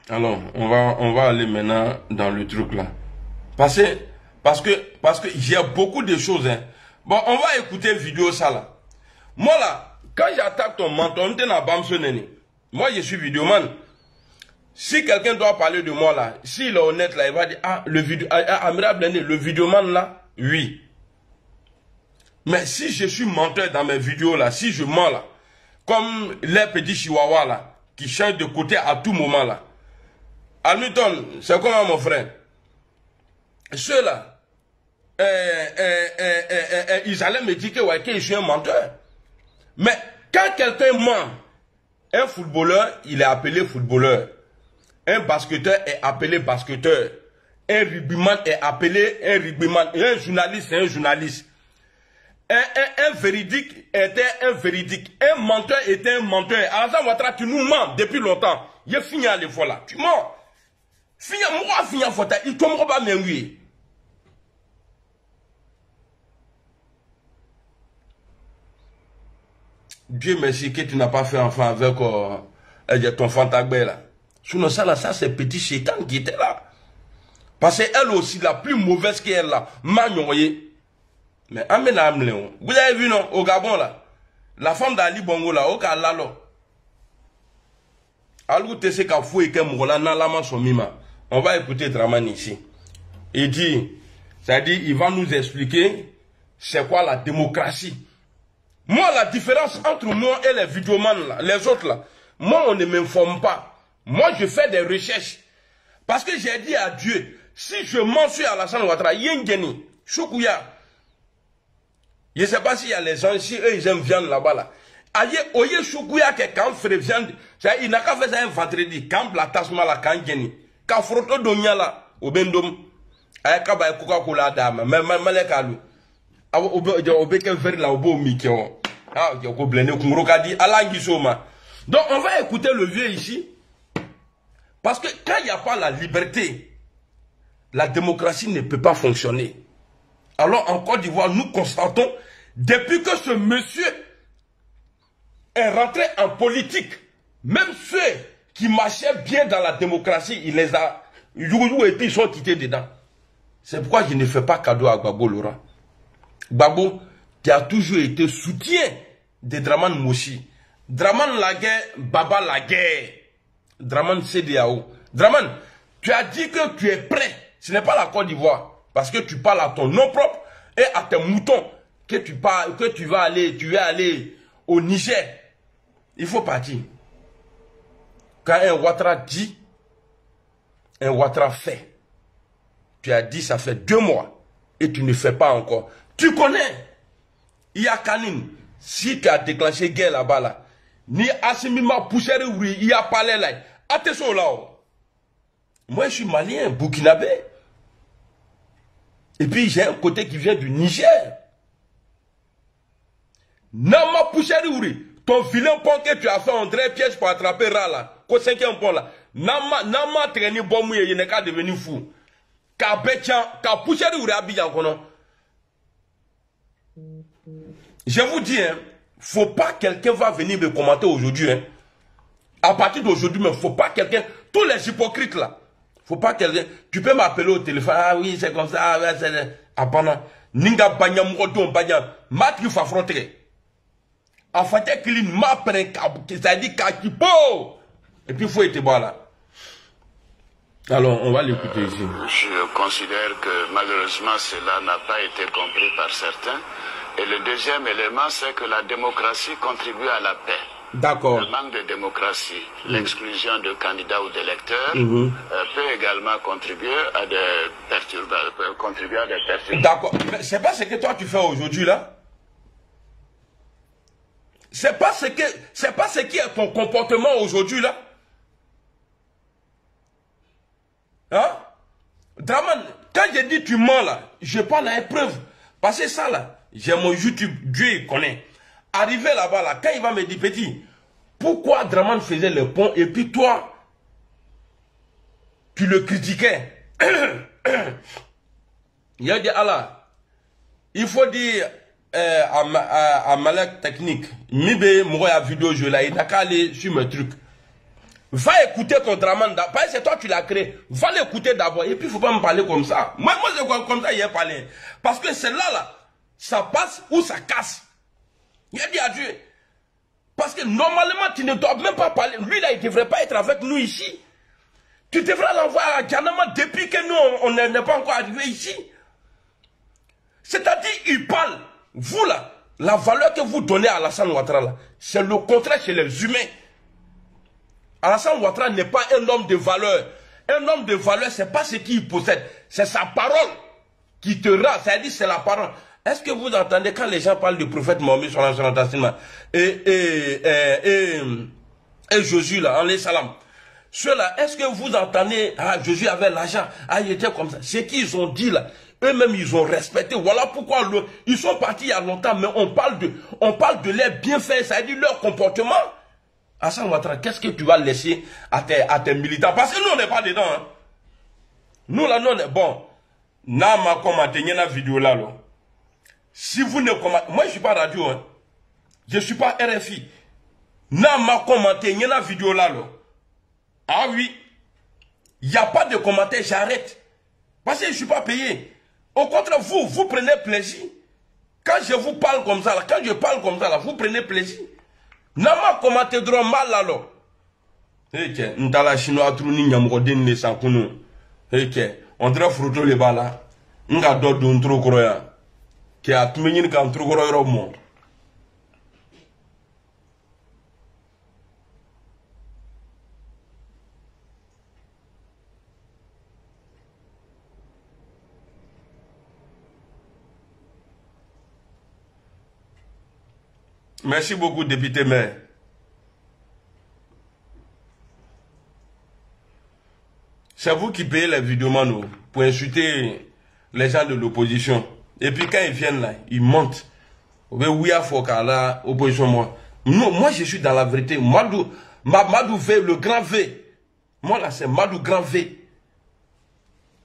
Alors, on va aller maintenant dans le truc là. Parce que j'ai beaucoup de choses. Hein. Bon, on va écouter une vidéo ça là. Moi là, quand j'attaque ton menton, moi je suis vidéoman. Si quelqu'un doit parler de moi là, s'il est honnête là, il va dire, ah, Amira Blindé, le vidéoman là, oui. Mais si je suis menteur dans mes vidéos là, si je mens là, comme les petits chihuahuas là, qui changent de côté à tout moment là, Hamilton, c'est comment mon frère? Ceux-là, ils allaient me dire que je suis un menteur. Mais quand quelqu'un ment, un footballeur, il est appelé footballeur. Un basketteur est appelé basketteur. Un rugbyman est appelé un rugbyman. Et un journaliste est un journaliste. Un véridique était un véridique. Un menteur était un menteur. Alassane Ouattara, tu nous mens depuis longtemps. Il est fini à l'effort là. Tu mens. Moi, fini à l'effort. Il tombe pas bien, oui. Dieu merci que tu n'as pas fait enfant avec ton fantagbé là. Sinon ça là, ça c'est petit chétan qui était là. Parce qu'elle aussi, la plus mauvaise qu'elle là, voyez. Mais amène à Léon. Vous avez vu non, au Gabon là, la femme d'Ali Bongo là, au Kalalo. Alou te se ka fou et que Mourola n'a la son mima. On va écouter Draman ici. Il dit, c'est-à-dire, il va nous expliquer c'est quoi la démocratie. Moi, la différence entre moi et les vidéomans, là, les autres, là, moi, on ne m'informe pas. Moi, je fais des recherches. Parce que j'ai dit à Dieu, si je mens sur Alassane Ouattara, Yengeni, Choukouya, je ne sais pas s'il y a les gens ici, eux, ils aiment viande là-bas, là. Aïe, oye, Choukouya, que quand fait viande, il n'a qu'à faire ça un vendredi, quand la tasma là, quand Yengeni, quand Froto Donia là, au Bendom, aïe, quand il y a Coca-Cola dame, mais Malekalu. Donc on va écouter le vieux ici. Parce que quand il n'y a pas la liberté, la démocratie ne peut pas fonctionner. Alors en Côte d'Ivoire, nous constatons, depuis que ce monsieur est rentré en politique. Même ceux qui marchaient bien dans la démocratie, il les a... Ils sont quittés dedans. C'est pourquoi je ne fais pas cadeau à Gbagbo Laurent. Gbagbo, tu as toujours été soutien de Draman Moshi. Draman la guerre, Baba la guerre. Draman CDAO. Draman, tu as dit que tu es prêt. Ce n'est pas la Côte d'Ivoire. Parce que tu parles à ton nom propre et à tes moutons. Que tu vas aller au Niger. Il faut partir. Quand un Ouattara dit, un Ouattara fait. Tu as dit ça fait 2 mois et tu ne fais pas encore. Tu connais. Il y a Kanine. Si tu as déclenché guerre là-bas, là, ni Assimima poussé il y a parlé là. Attention là. Moi je suis malien, burkinabé. Et puis j'ai un côté qui vient du Niger. Nama poussé ton vilain pont que tu as fait, on dirait piège pour attraper Ra là. Qu'au 5e pont là. Nama traîné bon mouillé, il n'est qu'à devenir fou. Ka poussé Abidjan kono. Je vous dis, hein, faut pas quelqu'un va venir me commenter aujourd'hui. Hein. À partir d'aujourd'hui, mais faut pas quelqu'un, tous les hypocrites là, faut pas quelqu'un, tu peux m'appeler au téléphone, ah oui, c'est comme ça, ah ouais, c'est... Apana, ninga banyam rodon banyam, matri fa fronter. En fait, qu'il m'a pris, ça dit kakipo. Et puis il faut être bon là. Alors, on va l'écouter ici. Je considère que malheureusement cela n'a pas été compris par certains. Et le deuxième élément, c'est que la démocratie contribue à la paix. D'accord. Le manque de démocratie, l'exclusion de candidats ou d'électeurs peut également contribuer à des perturbations. D'accord. Mais c'est pas ce que toi tu fais aujourd'hui là. C'est pas ce qui est ton comportement aujourd'hui là. Hein? Draman, quand je dis tu mens là, je parle à épreuve. Parce que ça là. J'ai mon YouTube, Dieu il connaît. Arrivé là-bas, là, quand il va me dire, petit, pourquoi Draman faisait le pont et puis toi, tu le critiquais? Il a dit, Allah, il faut dire à Malek Technique, Mibe, moi, vidéo, je l'ai, il n'a qu'à aller sur mes trucs. Va écouter ton Draman, parce que c'est toi qui l'as créé. Va l'écouter d'abord, et puis il ne faut pas me parler comme ça. Moi c'est comme ça, il a parlé. Parce que c'est là, ça passe ou ça casse. Il a dit à Dieu. Parce que normalement, tu ne dois même pas parler. Lui, là, il ne devrait pas être avec nous ici. Tu devrais l'envoyer à Djanama depuis que nous, on n'est pas encore arrivé ici. C'est-à-dire, il parle. Vous, là, la valeur que vous donnez à Alassane Ouattara, là, c'est le contraire chez les humains. Alassane Ouattara n'est pas un homme de valeur. Un homme de valeur, ce n'est pas ce qu'il possède. C'est sa parole qui te rend. C'est-à-dire, c'est la parole. Est-ce que vous entendez quand les gens parlent du prophète Mohammed et Jésus là, en salam, ceux-là, est-ce que vous entendez, ah, Jésus avait l'argent, ah, il était comme ça. Ce qu'ils ont dit là, eux-mêmes ils ont respecté. Voilà pourquoi ils sont partis il y a longtemps, mais on parle de leurs bienfaits, c'est-à-dire leur comportement. Alassane Ouattara, qu'est-ce que tu vas laisser à tes militants? Parce que nous, on n'est pas dedans. Hein. Nous, là, nous, on est bon. Nama commenté, il y a une vidéo là, là. Si vous ne commentez, moi je ne suis pas radio, hein. Je ne suis pas RFI. Nama commenté, il y a une vidéo là, là. Ah oui, il n'y a pas de commentaire, j'arrête. Parce que je ne suis pas payé. Au contraire, vous prenez plaisir. Quand je vous parle comme ça, là, quand je parle comme ça, là, vous prenez plaisir. Nama commenté droit mal là, là. Ok, n'tala chinois trouni nyamrodin ne sankunu. Ok, on dirait fruto le bala. Nga dodo ntro kroya. Qui a tout mené quand trop gros monde. Merci beaucoup, député maire. C'est vous qui payez les vidéomans pour insulter les gens de l'opposition. Et puis quand ils viennent là, ils montent. Oui, à Fokala, opposition, moi. Non, moi je suis dans la vérité. Madou V, le grand V. Moi là, c'est Madou Grand V.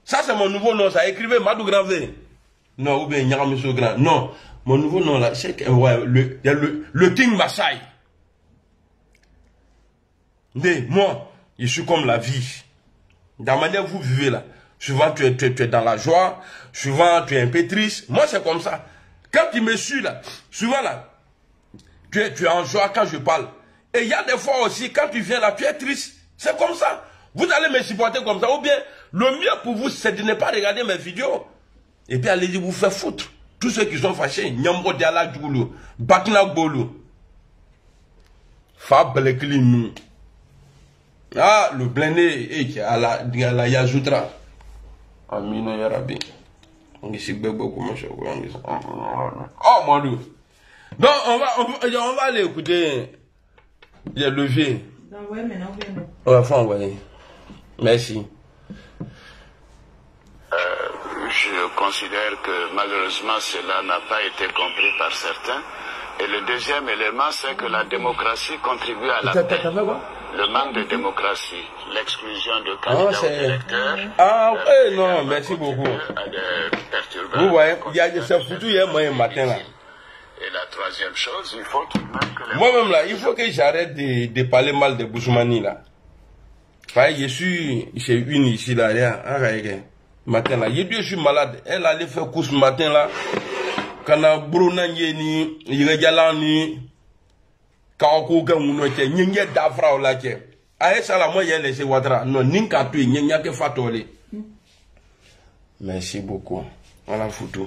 Ça, c'est mon nouveau nom. Ça écrivait Madou Grand V. Non, ou bien Monsieur Grand. Non, mon nouveau nom là, c'est ouais, le King Maasai. Mais moi, je suis comme la vie. Dans la manière vous vivez là. Souvent, tu es dans la joie. Souvent, tu es un peu triste. Moi, c'est comme ça. Quand tu me suis là, souvent là, tu es en joie quand je parle. Et il y a des fois aussi, quand tu viens là, tu es triste. C'est comme ça. Vous allez me supporter comme ça. Ou bien, le mieux pour vous, c'est de ne pas regarder mes vidéos. Et puis, allez vous faire foutre. Tous ceux qui sont fâchés. Nyambo Diala Djoulou. Bakna Bolo. Fableklim. Ah, le blindé, à la Yazoutra. Amina Yarabi. Oh mon Dieu. Donc on va aller écouter les leviers. Ouais, faut envoyer. Merci. Je considère que malheureusement cela n'a pas été compris par certains. Et le deuxième élément, c'est que la démocratie contribue à la paix. Le manque de démocratie, l'exclusion de candidats ou d'électeurs. Ah oui, non, merci beaucoup. Vous voyez, il y a ce foutu hier matin là. Et la troisième chose, il faut tout de même que les... Moi-même là, il faut que j'arrête de parler mal de Boussoumani là. Je suis chez une ici là, matin là. Je suis malade. Elle allait faire course matin là. Quand on a Bruna ni, Yalani, Kaoko Gamunoke, Ninga Dafra ou Lake. A ça la moyenne laissé Ouattara. Non, Ninka tu, Ninga que Fatoli. Merci beaucoup. On a foutu.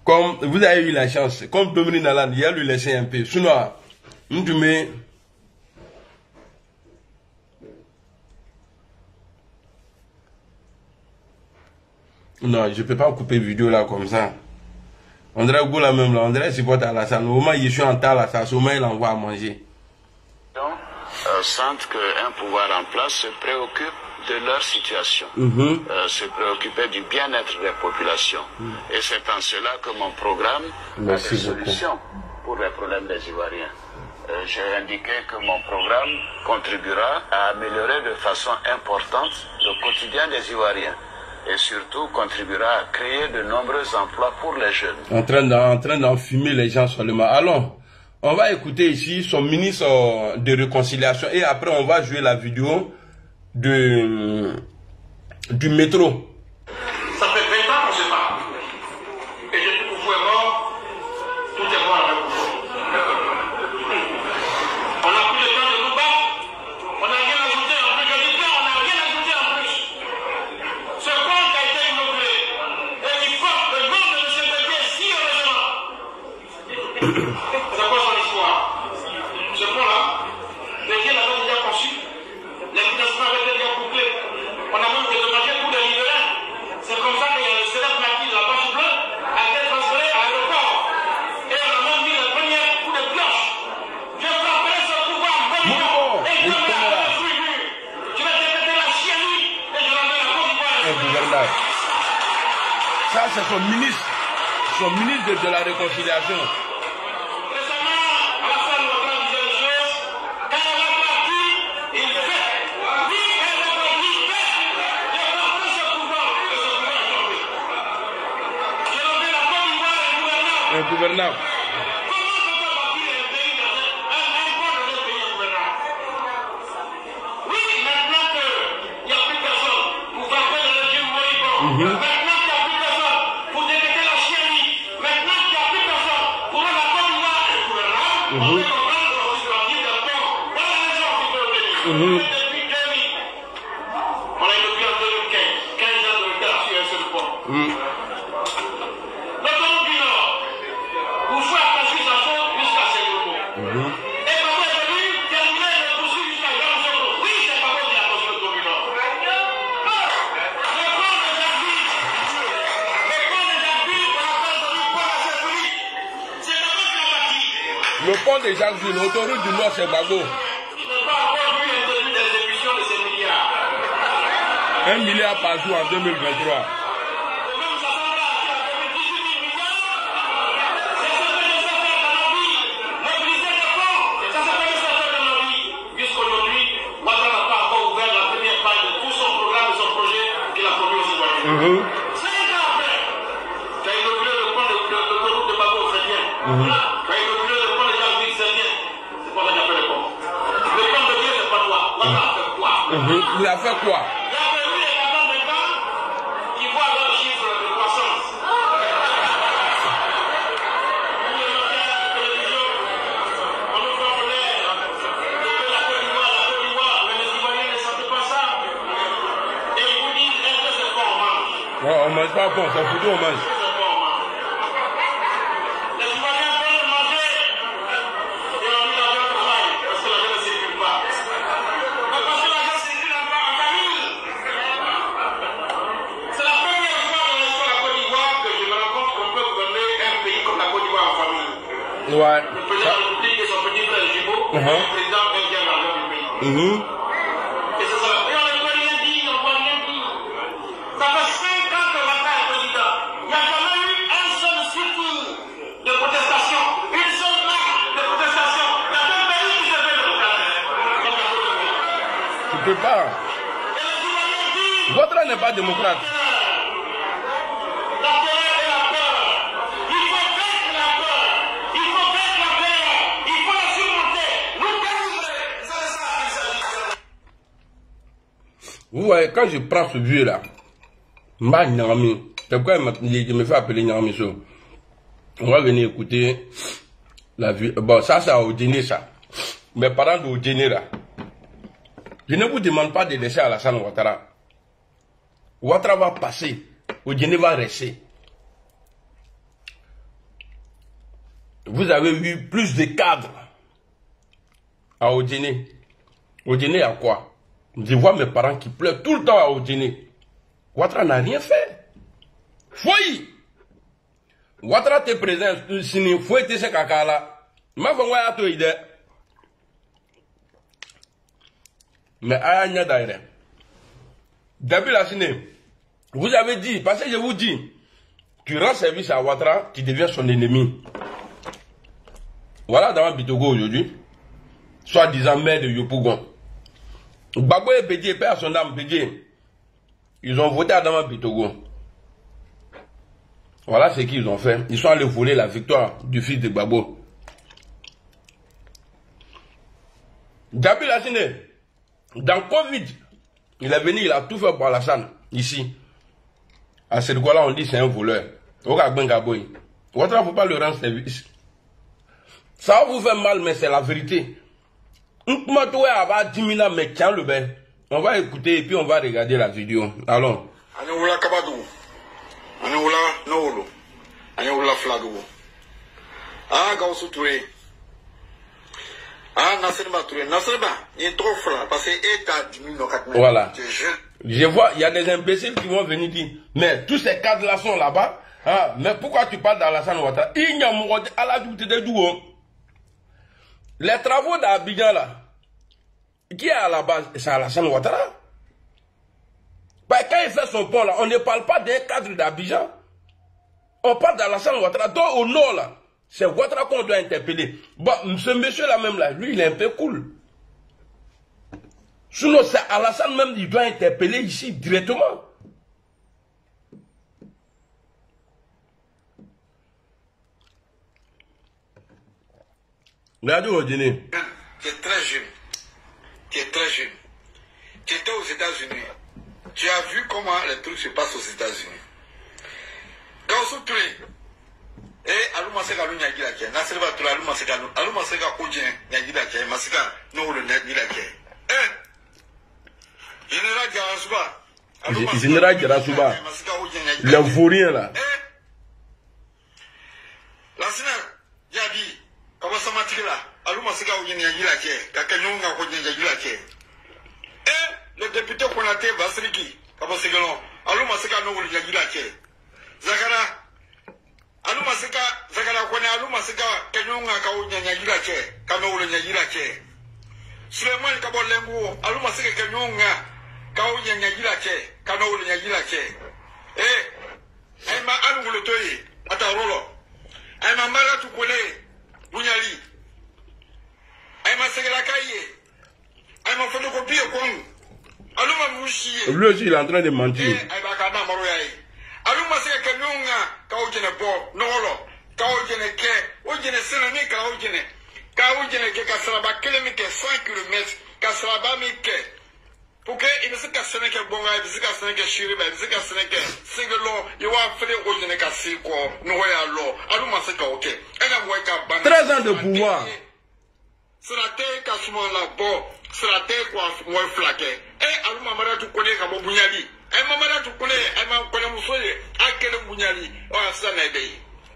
Comme vous avez eu la chance, comme Dominique Nalan, il a lui laissé un peu. Sinon, nous mets. Non, je ne peux pas couper vidéo là comme ça. On dirait que la même là, on dirait que c'est pas à la salle. Au moment où je suis en tas là, ça, au moment il envoie à manger. Donc, sentent qu'un pouvoir en place se préoccupe de leur situation, se préoccuper du bien-être des populations. Et c'est en cela que mon programme a des solutions pour les problèmes des Ivoiriens. J'ai indiqué que mon programme contribuera à améliorer de façon importante le quotidien des Ivoiriens. Et surtout contribuera à créer de nombreux emplois pour les jeunes. En train d'enfumer les gens seulement. Allons, on va écouter ici son ministre de réconciliation et après on va jouer la vidéo du métro. Ça fait 20 ans qu'on se parle. Et depuis que vous êtes mort, tout est mort avec vous. On a pris le temps de nous battre. On n'a rien ajouté en plus. Je dis bien, on n'a rien ajouté en plus. Ce pont qui a été inauguré et qui porte le nom de M. Bédier si heureusement. C'est quoi son histoire? Ce pont-là, Bédier l'avait déjà conçu. Les financements avaient été déjà bouclés. On a même dédommagé pour les riverains. C'est comme ça qu'il y a le célèbre maquis de la Vache Bleue a été transféré à l'aéroport. Et on a même mis les premiers coups de pioche. Je vais rappeler ce pouvoir et je vais mettre la structure. Je vais décréter la chienlit et je l'emmène à Côte d'Ivoire. Ça, c'est son ministre de la réconciliation. Récemment, à la fin de l'Otan disait les choses, quand elle a parti, il fait. Oui, elle a parti, il fait. Je vais rappeler ce pouvoir et ce pouvoir est tombé. J'ai nommé la Côte d'Ivoire et Un gouverneur. Comment peut-on bâtir un pays dans un pays gouvernant? Oui, maintenant qu'il n'y a plus personne pour frapper le régime moribond, maintenant qu'il n'y a plus personne pour détecter la chienlit, maintenant qu'il n'y a plus personne pour rendre la Côte d'Ivoire un gouvernant, on peut comprendre qu'on se bâtir d'un pont dans la région qui peut venir. Depuis 2000, on a inauguré en 2015, 15 ans de retard sur un seul pont. L'autoroute du Nord, pour faire passer sa faute jusqu'à Sénégal. Et Babo est venu terminer le poursuite jusqu'à Yamoussoukro. Oui, c'est Babo qui a construit l'autoroute du Nord. Le pont de Jacques-Ville, on appelle le pont de Jacques-Ville. C'est Babo qui l'a bâti. Le pont de Jacques-Ville, l'autoroute du Nord, c'est Bago. Il n'est pas encore vu un début d'exécution de ces milliards. 1 milliard par jour en 2023. Et même ça semble à 18 000 milliards. C'est ce que je sais faire dans nos vies. Mobiliser des fonds, ça c'est ce que je sais faire dans nos vies. Jusqu'aujourd'hui, Ouattara n'a pas encore ouvert la première page de tout son programme et son projet qu'il a promis aux Ivoiriens. 5 ans après, tu as inauguré le pont de l'autoroute de Babo, c'est bien. Tu as inauguré le pont de Jacques-Ville, c'est bien. Il a fait quoi? La famille est là-bas maintenant, ils voient leurs chiffres de croissance. On nous parlait de la Côte d'Ivoire, mais les Ivoiriens ne sentent pas ça. Et ils vous disent, est-ce que c'est bon, on mange? Ouais, on mange pas bon, c'est foutu, on mange. Les Ivoiriens veulent manger et on dit l'argent travaille parce que l'argent ne circule pas. Mais parce que l'argent circule en famille. C'est la première fois dans l'histoire de la Côte d'Ivoire que je me rends compte qu'on peut gouverner un pays comme la Côte d'Ivoire en famille. Ouais. Le président de la République et son petit frère jumeau, le président indien de l'argent du pays. Et c'est ça. Et on ne peut rien dire, on ne peut rien dire. Ça fait 5 ans que Ouattara est président. Il n'y a jamais eu un seul sitting de protestation, une seule marche de protestation. Il y a deux pays qui se fait le Tu peux pas. Et les Ivoiriens disent, Ouattara n'est pas démocrate. la terreur et la peur. Il faut vaincre la peur. Il faut vaincre la terreur. Il faut la surmonter. Nous délivrer. C'est de ça qu'il s'agit. Vous voyez, quand je prends ce vieux-là, c'est pourquoi il me fait appeler Nyamiso. On va venir écouter la vie. Bon, ça, c'est au dîner, ça. Mais parlant de au dîner, là, je ne vous demande pas de laisser Alassane Ouattara. Ouattara va passer. Au dîner va rester. Vous avez eu plus de cadres à Odéné. Odéné à quoi? Je vois mes parents qui pleurent tout le temps à Odéné. Ouattara n'a rien fait. Foyi. Ouattara te présente, si faut être ce caca là. Ma femme va te aider. Mais Ayanya d'ailleurs. Depuis la ciné, vous avez dit, parce que je vous dis, tu rends service à Ouattara, tu deviens son ennemi. Voilà dans Bitogo aujourd'hui, soi-disant maire de Yopougon. Gbagbo et Bédié, père son âme Bédié, ils ont voté à Dama Bitogo. Voilà ce qu'ils ont fait. Ils sont allés voler la victoire du fils de Gbagbo. Gabi Lassine, dans Covid, il est venu, il a tout fait pour Alassane, ici. À cette fois-là, on dit c'est un voleur. Ouattara, il ne faut pas le rendre service. Ça va vous faire mal, mais c'est la vérité. On va écouter et puis on va regarder la vidéo. Allons. Voilà. Je vois, il y a des imbéciles qui vont venir dire, mais tous ces cadres-là sont là-bas. Ah, mais pourquoi tu parles d'Alassane Ouattara? Les travaux d'Abidjan là, qui est à la base? C'est Alassane Ouattara. Bah, quand il fait son pont là, on ne parle pas d'un cadre d'Abidjan. On parle d'Alassane Ouattara. Donc au nord là, c'est Ouattara qu'on doit interpeller. Bon, ce monsieur là même là, lui il est un peu cool. Sinon c'est Alassane même, il doit interpeller ici directement. Regardez au dîner. Tu es très jeune. Tu es très jeune. Tu étais aux États-Unis. Tu as vu comment les trucs se passent aux États-Unis. Gaussou Touré. Et Aluma Seka Lunyagila Ké. Nasser Batura Aluma Seka Oudjen Nyagila Ké. Masika Noulu Nyagila Ké. Général Garasuba. Général Garasuba. Le vaurien là. La Sénat, Yabi. Comment ça m'a là? Aluma Seka Oudjen Nyagila Ké. Kakanyonga Oudjen Nyagila Ké. Et le député Konaté Basriki. Comment c'est que non? Aluma Seka Noulu Nyagila Ké. Zakara. Aluma Seka Zakara Kone Aluma Seka Kanyonga Oudjen Nyagila Ké. Kanoulu Nyagila Ké. Suleiman Kabolengo, Aluma Seka Kanyonga. Kaouya Nyagila Ké, Kanoulu Nyagila Ké. Aima Anoulo Toye, Atarolo. Aima Maratu Kone, Bunyali. Aima Segala Kaye. Aima Photocopie Kong. Aluma Mouchi. Lui aussi, il est en train de mentir. Aima Kana Maroyaye. Aluma Seka Kanyonga, Kaoujene Bo, Nolo. Kaoujene Ké, Oujene Senami Kaoujene. Kaoujene Ké, Kasraba Kelemike, 5 km. Kasraba Mike. Porque il se casse que bonga, il se casse que shiriba, il se casse que singelo, il va faire au jene casse quoi, nous voyons l'eau, à nous masser ok. Elle a voulu qu'à ban. 13 ans de pouvoir. C'est la terre qui a souvent la bo, c'est la terre quoi, moi flaqué. Et à nous mamara tu connais comme Bunyali. Et mamara tu connais, elle m'a connais moussoye, à quel Bunyali, oh ça n'a pas.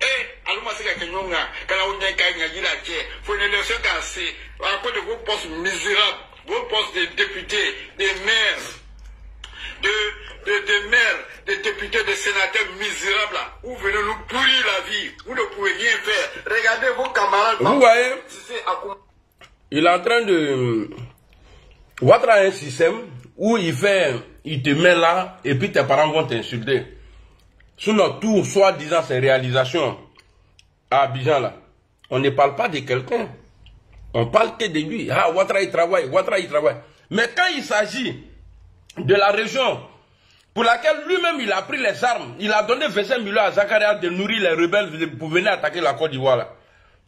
Eh, à nous masser que nyonga, quand on y a gagné la terre, faut une élection cassée, à cause de vos postes misérables. Vos postes de députés, des maires, des députés, des sénateurs misérables, là, vous venez nous pourrir la vie, vous ne pouvez rien faire. Regardez vos camarades. Vous voyez, il est en train de... Ouattara a un système où il te met là, et puis tes parents vont t'insulter. Sur notre tour, soi-disant ses réalisations à Abidjan, là, on ne parle pas de quelqu'un. On parle que de lui. Ah, Ouattara il travaille, Ouattara il travaille. Mais quand il s'agit de la région pour laquelle lui-même il a pris les armes, il a donné 25 millions à Zakaria de nourrir les rebelles pour venir attaquer la Côte d'Ivoire.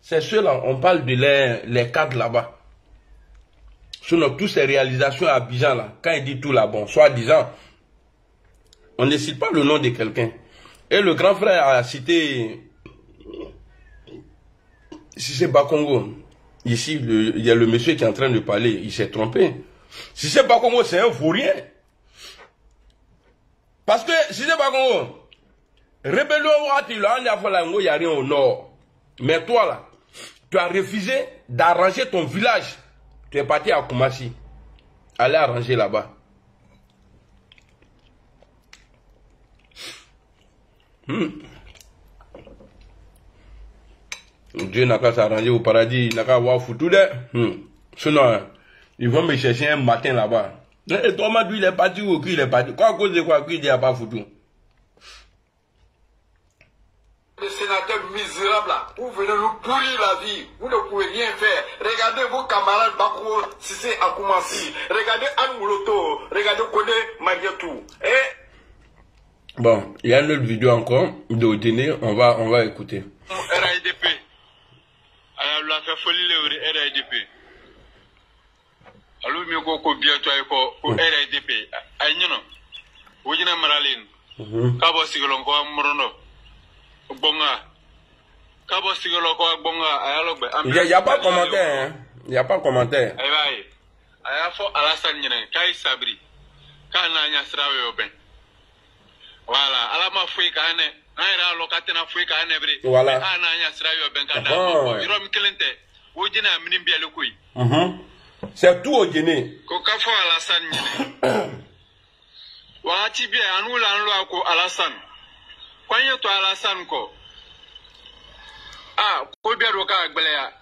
C'est ceux-là, on parle de les cadres là-bas. Sur toutes ces réalisations à Abidjan là, quand il dit tout là, bon, soi-disant, on ne cite pas le nom de quelqu'un. Et le grand frère a cité Cissé Bakongo. Ici, il y a le monsieur qui est en train de parler, il s'est trompé. Cissé Bakongo, c'est un vaurien. Parce que Cissé Bakongo, rébellion, il n'y a rien au nord. Mais toi, là, tu as refusé d'arranger ton village. Tu es parti à Koumassi. Allez arranger là-bas. Dieu n'a qu'à s'arranger au paradis, il n'a qu'à voir foutu de. Sinon, ils vont me chercher un matin là-bas. Et toi, Madou, il est parti ou qui il est parti? Quoi, à cause de quoi, qui il n'y a pas foutu? Les sénateurs misérables là, vous venez nous pourrir la vie, vous ne pouvez rien faire. Regardez vos camarades Bakou, Cissé Akoumassi, regardez Anne Mouloto, regardez Kone Marietou. Et... Bon, il y a une autre vidéo encore de Odene, on va écouter. RAIDP. Alors, la fait folie le RAIDP. Alors, je vais bientôt au RAIDP. Aïnno, vous êtes maralin. Kabo sigolon ko amrono. Bonga. Kabo sigolon ko bonga. Ayalo be. Il n'y a pas de commentaire, hein. Il n'y a pas de commentaire. Aïe aïe. Aïe fo Alassane Nyene, Kai Sabri. Kana nya srawe oben. Voilà, ala ma fouy kane. Aïra lokatena fouy kane bre. Voilà. Ana nya srawe oben kada. Irom kilente. Wojina minim bielu kuy. C'est tout au Guinée. Kokafo Alassane Nyene. Wakati bia anula anlo ko Alassane. Kwanye to Alassane ko. Ah, ko bia ro ka agbele ya.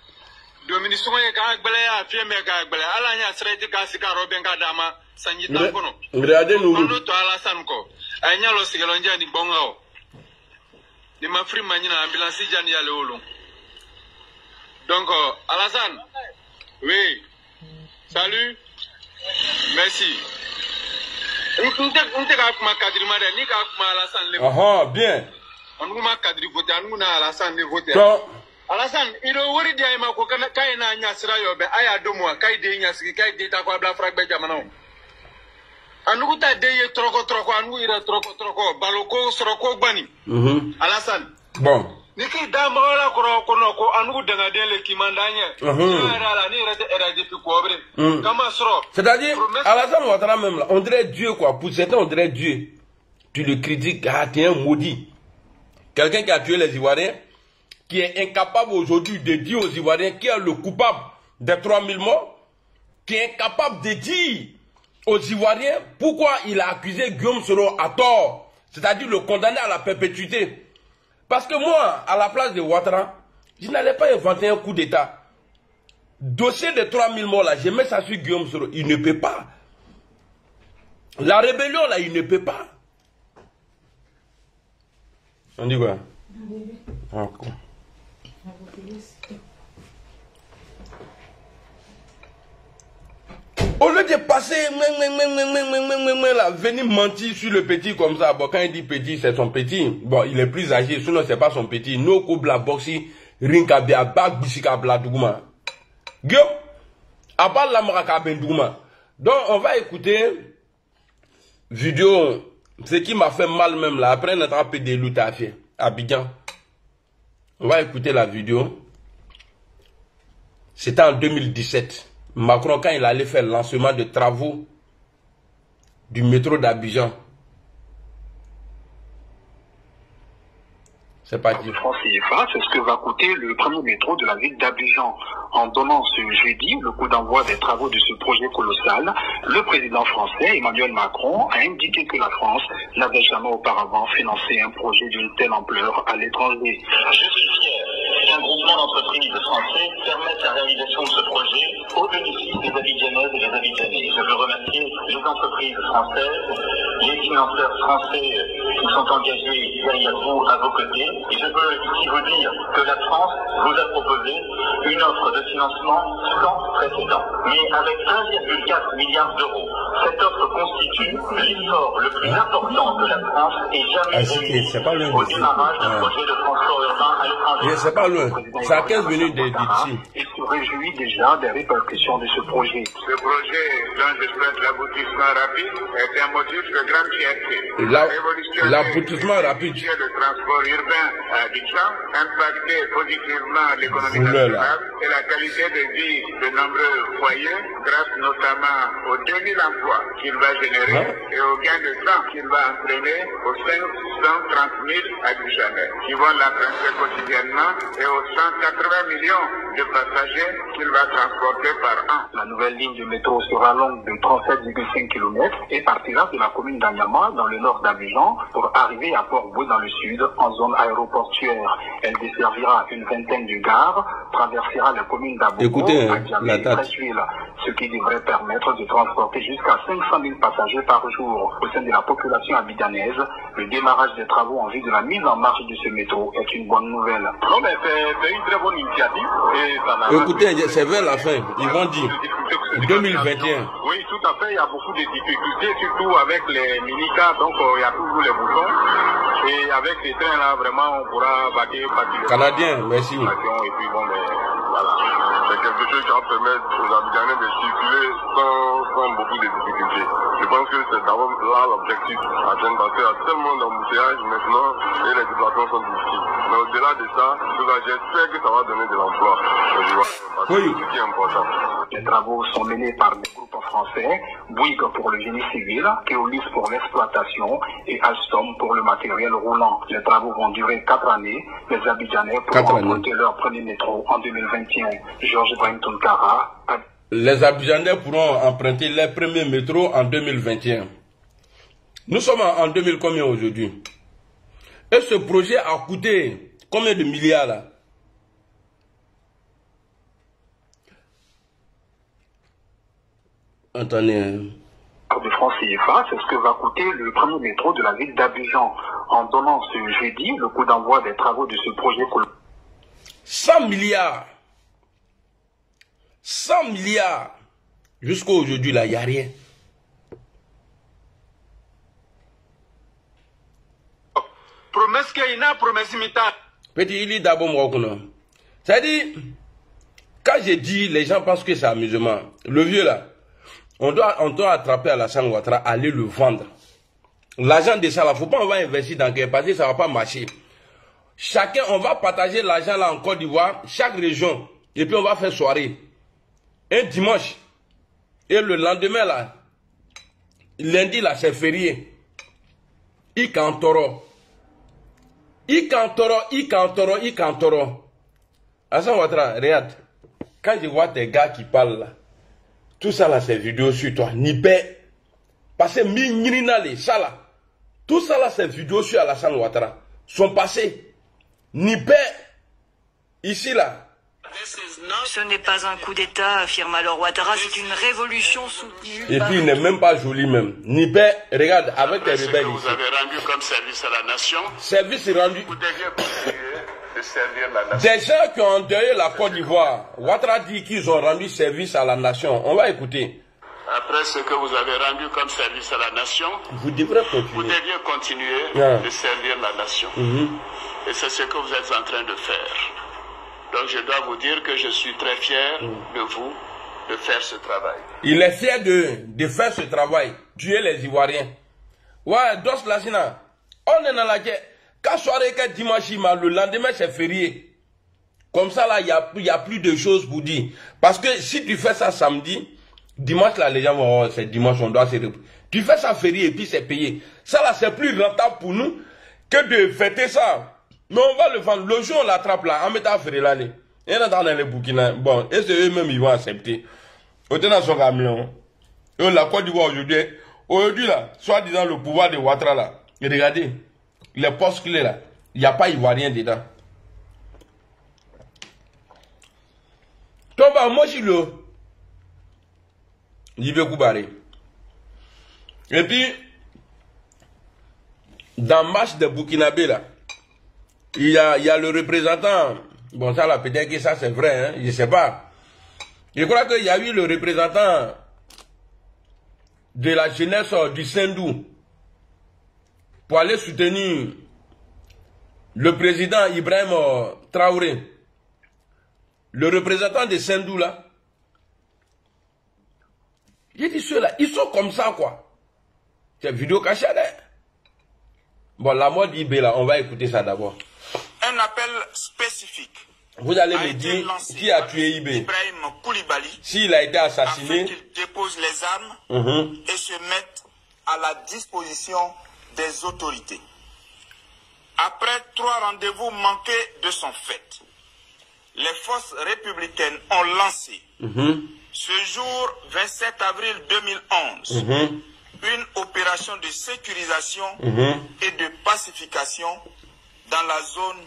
Dominique Sonye ka agbele ya, fieme ka agbele. Ala nya sreti ka sika roben ka dama sanjita kono. Regardez nous. Kono to Alassane ko. Anya lo sigelonja ni bonga o. Ni mafri manyina ambulance jani ya leolo. Donc Alassane. Oui. Salut. Merci. On te ka kuma kadri made ni ka kuma Alassane le. Ah bien. On kuma kadri voter on na Alassane le voter. Alassane ido wori dia ma ko kana kai na nya sira yobe aya domo kai de nya sigi kai de ta ko bla fragbe jamano. Anugu ta de ye troko anu ira troko baloko soroko gbani. Alassane. Bon. Niki dama wala kono ko anugu danga de le kimandanya. Ala ni rete RAIDP ko obre. Kama soro. C'est-à-dire Alassane Ouattara même là, on dirait Dieu quoi, pour certains on dirait Dieu. Tu le critiques, ah t'es un maudit. Quelqu'un qui a tué les Ivoiriens, qui est incapable aujourd'hui de dire aux Ivoiriens qui est le coupable des 3000 morts, qui est incapable de dire aux Ivoiriens pourquoi il a accusé Guillaume Soro à tort, c'est-à-dire le condamner à la perpétuité. Parce que moi, à la place de Ouattara, je n'allais pas inventer un coup d'État. Dossier de 3000 morts là, je mets ça sur Guillaume Soro, il ne peut pas. La rébellion là, il ne peut pas. On dit quoi? Encore. Au lieu de passer, là, venir mentir sur le petit comme ça, bon, quand il dit petit, c'est son petit. Bon, il est plus âgé, sinon c'est pas son petit. No kubla boxi, rinka bia bag bisika bla dougma. Guillaume, à part la maraka ben dougma. Donc, on va écouter vidéo, ce qui m'a fait mal même là, après notre appel de l'Outafé, à Abidjan. On va écouter la vidéo. C'était en 2017. Macron, quand il allait faire le lancement de travaux du métro d'Abidjan. C'est parti. Francs CFA, c'est ce que va coûter le premier métro de la ville d'Abidjan. En donnant ce jeudi le coup d'envoi des travaux de ce projet colossal, le président français Emmanuel Macron a indiqué que la France n'avait jamais auparavant financé un projet d'une telle ampleur à l'étranger. Je suis fier qu'un groupement d'entreprises français permette la réalisation de ce projet au bénéfice des Abidjanaises et des Abidjanais. Je veux remercier les entreprises françaises, les financeurs français qui sont engagés derrière vous, à vos côtés. Et je veux ici vous dire que la France vous a proposé une offre de financement sans précédent, mais avec 1,4 milliard d'euros. Cette offre constitue l'effort le plus important que la France ait jamais réalisé au démarrage d'un projet de transport urbain à l'étranger. C'est pas loin, c'est à 15 minutes d'ici. Il se réjouit déjà des répercussions de ce projet. Ce projet, dont je souhaite l'aboutissement rapide, est un motif de grande fierté. L'aboutissement rapide. Le transport urbain à Abidjan impacter positivement l'économie nationale et la qualité de vie de nombreux foyers, grâce notamment aux 2000 emplois qu'il va générer et aux gains de temps qu'il va entraîner aux 530 000 Abidjanais qui vont l'emprunter quotidiennement et aux 180 millions de passagers qu'il va transporter par an. La nouvelle ligne de métro sera longue de 37,5 km et partira de la commune d'Anyama dans le nord d'Abidjan pour arriver à Port-Boué dans le sud en zone aéroportuaire. Elle desservira une vingtaine de gares, traversera la commune d'Aboko, Adjamé et Treichville, ce qui devrait permettre de transporter jusqu'à 500 000 passagers par jour. Au sein de la population abidjanaise, le démarrage des travaux en vue de la mise en marche de ce métro est une bonne nouvelle. Non, mais c'est une très bonne initiative. Et ça n'a Écoutez, c'est vers la fin, ils vont dire 2021. Oui, tout à fait, il y a beaucoup de difficultés, surtout avec les minicars, donc il y a toujours les boutons. Et avec les trains là, vraiment, on pourra bâtir Canadien, merci. Et puis bon, mais voilà. C'est quelque chose qui va permettre aux Abidjanais de circuler sans beaucoup de difficultés. Je pense que c'est d'abord là l'objectif à atteindre parce qu'il y a tellement d'embouteillages maintenant et les déplacements sont difficiles. Mais au-delà de ça, j'espère que ça va donner de l'emploi. Oui. C'est ce qui est important. Les travaux sont menés par des groupes français, Bouygues pour le génie civil, Keolis pour l'exploitation et Alstom pour le matériel roulant. Les travaux vont durer 4 années. Les Abidjanais pourront emprunter leur premier métro en 2021. Georges Brinton Kara. Les Abidjanais pourront emprunter leur premier métro en 2021. Nous sommes en 2000 combien aujourd'hui? Et ce projet a coûté combien de milliards là? Attendez. De francs CFA, c'est ce que va coûter le premier métro de la ville d'Abidjan. En donnant ce jeudi le coup d'envoi des travaux de ce projet. 100 milliards. 100 milliards. Jusqu'à aujourd'hui, là, il n'y a rien. Promesse qu'il y a, promesse mitad. Petit, il est d'abord moi. C'est-à-dire, quand j'ai dit, les gens pensent que c'est amusement. Le vieux là, on doit attraper Alassane Ouattara, aller le vendre. L'argent de ça, il ne faut pas on va investir dans quelque parce que ça ne va pas marcher. Chacun, on va partager l'argent là en Côte d'Ivoire, chaque région. Et puis on va faire soirée. Un dimanche. Et le lendemain là, lundi là, c'est férié. Ikantoro. Alassane Ouattara, regarde. Quand je vois des gars qui parlent là, tout ça là, c'est vidéo sur toi. Nipé. Parce que Minginale, ça là. Tout ça là, c'est vidéo sur Alassane Ouattara. Son passé. Nipé. Ici là. Ce n'est pas un coup d'État, affirme alors Ouattara, c'est une révolution soutenue. Et puis il n'est même pas joli même. Nipé, regarde, avec les rebelles ici. Vous avez rendu comme service à la nation. Service rendu. Vous deviez continuer de servir la nation. Des gens qui ont endeuillé la Côte d'Ivoire. Ouattara dit qu'ils ont rendu service à la nation. On va écouter. Après ce que vous avez rendu comme service à la nation, vous devrez continuer. Vous deviez continuer de servir la nation. Et c'est ce que vous êtes en train de faire. Donc je dois vous dire que je suis très fier de vous, de faire ce travail. Il est fier de faire ce travail, tuer les Ivoiriens. Ouais, dos la sina. On est dans la guerre. Quand soirée que dimanche, le lendemain c'est férié. Comme ça là, il y a plus de choses pour dire. Parce que si tu fais ça samedi, dimanche là, les gens vont, oh, c'est dimanche, on doit se reposer. Tu fais ça férié et puis c'est payé. Ça là, c'est plus rentable pour nous que de fêter ça. Mais on va le vendre. Le jour on l'attrape là, en mettant férié l'année. Et là dans les Burkina, bon, et c'est eux-mêmes ils vont accepter. Autant dans son camion. Et la Côte d'Ivoire aujourd'hui là, soi-disant le pouvoir de Ouattara là. Et regardez, les postes clés là, il n'y a pas ivoirien dedans. Donc, moi, je le. Il veut couper. Et puis, dans le match de Burkinabé, là, il y a le représentant. Bon, ça là, peut-être que ça c'est vrai, hein, je ne sais pas. Je crois qu'il y a eu le représentant de la jeunesse du Sendou pour aller soutenir le président Ibrahim Traoré. Le représentant de Sendou là, j'ai dit ceux-là, ils sont comme ça quoi. C'est vidéo cachée là. Bon, la mort d'Ibé là, on va écouter ça d'abord. Un appel spécifique. Vous allez me dire qui a tué Ibé. Ibrahim Koulibaly. S'il a été assassiné. Afin qu'il dépose les armes et se mette à la disposition des autorités. Après 3 rendez-vous manqués de son fait, les forces républicaines ont lancé ce jour 27 avril 2011 une opération de sécurisation et de pacification dans la zone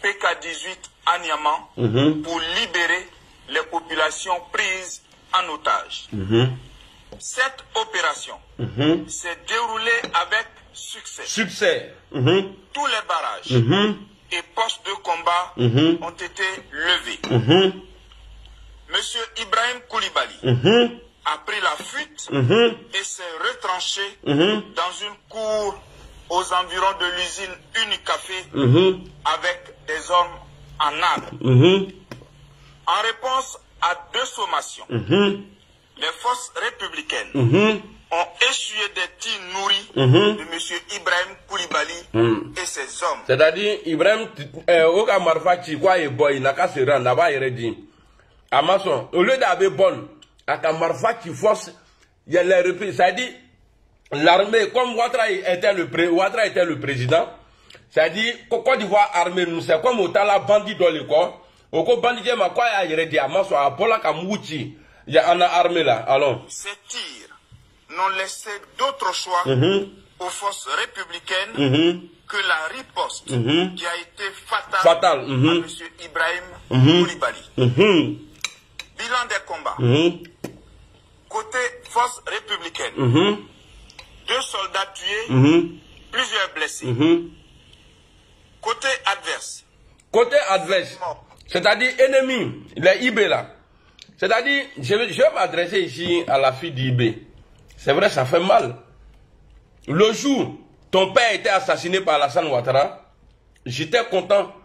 PK18 à Niamey pour libérer les populations prises en otage. Cette opération s'est déroulée avec succès. Tous les barrages et postes de combat ont été levés. Monsieur Ibrahim Koulibaly a pris la fuite et s'est retranché dans une cour aux environs de l'usine Unicafé avec des hommes en armes. En réponse à 2 sommations, les forces républicaines ont essuyé des tirs nourris de M. Ibrahim Koulibaly et ses hommes. C'est-à-dire, Ibrahim, Oka Marfachi, quoi, et boy, il n'a qu'à se rendre là-bas, il dit. À Masson, au lieu d'avoir bonne, à Marfachi force, il y a les reprises. C'est-à-dire, l'armée, comme Ouattara était le président, c'est-à-dire, Côte d'Ivoire armée, nous, c'est comme autant la bandit dans le corps, au coup, bandit, ma quoi, il y a dit à Masson, à Pola Kamouchi, il y a un armée là, allons. Ces tirs n'ont laissé d'autre choix aux forces républicaines que la riposte qui a été fatale à M. Ibrahim Koulibaly. Bilan des combats. Côté forces républicaines, 2 soldats tués, plusieurs blessés. Côté adverse, c'est-à-dire ennemi, les IB là. C'est-à-dire, je vais m'adresser ici à la fille d'Ibé. C'est vrai, ça fait mal. Le jour, ton père était assassiné par Alassane Ouattara, j'étais content.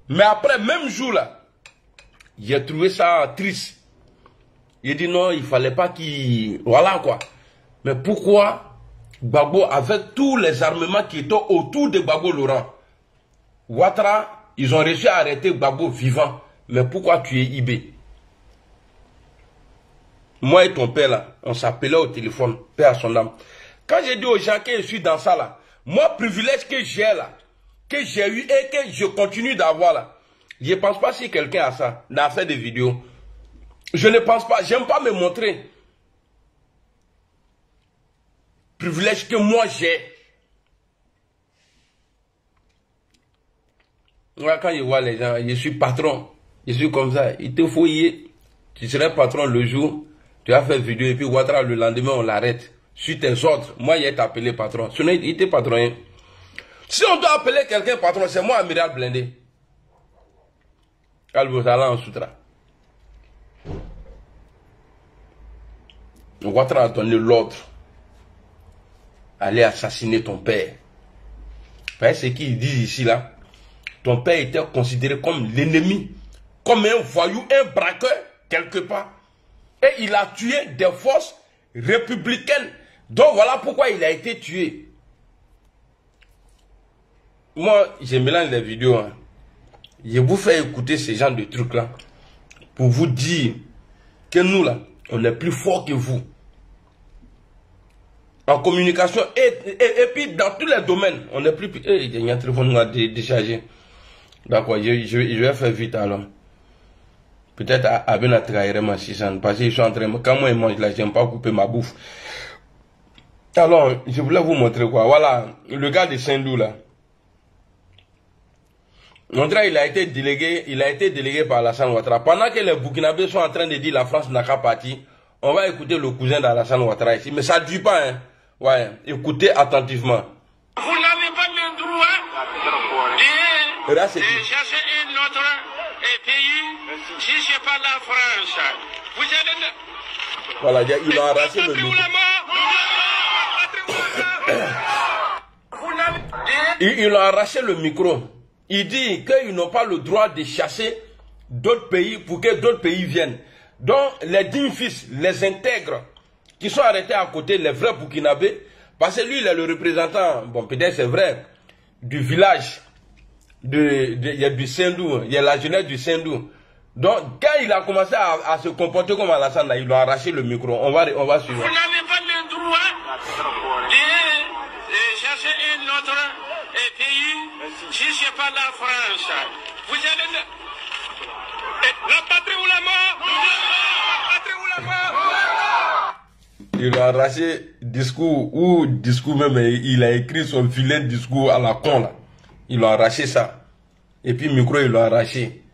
Mais après, même jour là, j'ai trouvé ça triste. J'ai dit non, il fallait pas qu'il... Voilà quoi. Mais pourquoi Gbagbo, avec tous les armements qui étaient autour de Gbagbo Laurent, Ouattara, ils ont réussi à arrêter Gbagbo vivant. Mais pourquoi tuer Ibé? Moi et ton père là, on s'appelait au téléphone, père à son âme. Quand j'ai dit aux gens que je suis dans ça là, moi, privilège que j'ai là, que j'ai eu et que je continue d'avoir là, je ne pense pas si quelqu'un a ça, n'a fait des vidéos. Je ne pense pas, j'aime pas me montrer. Privilège que moi j'ai. Moi, quand je vois les gens, je suis patron, je suis comme ça, il te faut y aller. Tu serais patron le jour. Tu as fait vidéo et puis Ouattara le lendemain on l'arrête. Sur tes ordres, moi il est appelé patron. Sinon il était patron. Si on doit appeler quelqu'un patron, c'est moi Amiral Blindé. Kalbosala en Soutra. Ouattara a donné l'ordre. Aller assassiner ton père. Vous voyez ce qu'ils disent ici là? Ton père était considéré comme l'ennemi. Comme un voyou, un braqueur quelque part. Et il a tué des forces républicaines. Donc voilà pourquoi il a été tué. moi, je mélange les vidéos. Hein. Je vous fais écouter ces genres de trucs-là pour vous dire que nous, là, on est plus fort que vous. En communication et puis dans tous les domaines, on est plus... Il y a un téléphone à décharger. D'accord, je vais faire vite alors. Peut-être à bien trahir ma 600 parce que je suis en train de... Quand moi je mange là, j'aime pas couper ma bouffe. Alors, je voulais vous montrer quoi. Voilà, le gars de Saint-Loup là. Il a été délégué par Alassane Ouattara. Pendant que les Burkinabés sont en train de dire la France n'a qu'à partir, on va écouter le cousin d'Alassane Ouattara ici. Mais ça ne dure pas, hein. Ouais, écoutez attentivement. Vous n'avez pas le droit de chercher un autre pays si ce n'est pas la France. Vous allez... Voilà, il a arraché le micro. Il a arraché le micro. Il dit qu'ils n'ont pas le droit de chasser d'autres pays pour que d'autres pays viennent. Donc, les dignes fils, les intègres, qui sont arrêtés à côté, les vrais Burkinabés, parce que lui, il est le représentant, bon, peut-être c'est vrai, du village, il y a du Saint-Loup, il y a la jeunesse du Saint-Loup. Donc, quand il a commencé à se comporter comme Alassane, ils lui ont arraché le micro. On va suivre. Vous n'avez pas le droit de chercher un autre pays si ce n'est pas la France. Vous allez... La patrie ou la mort? La patrie ou la mort? Il a arraché discours même, il a écrit son filet de discours à la con là. Il a arraché ça. Et puis micro, il l'a arraché.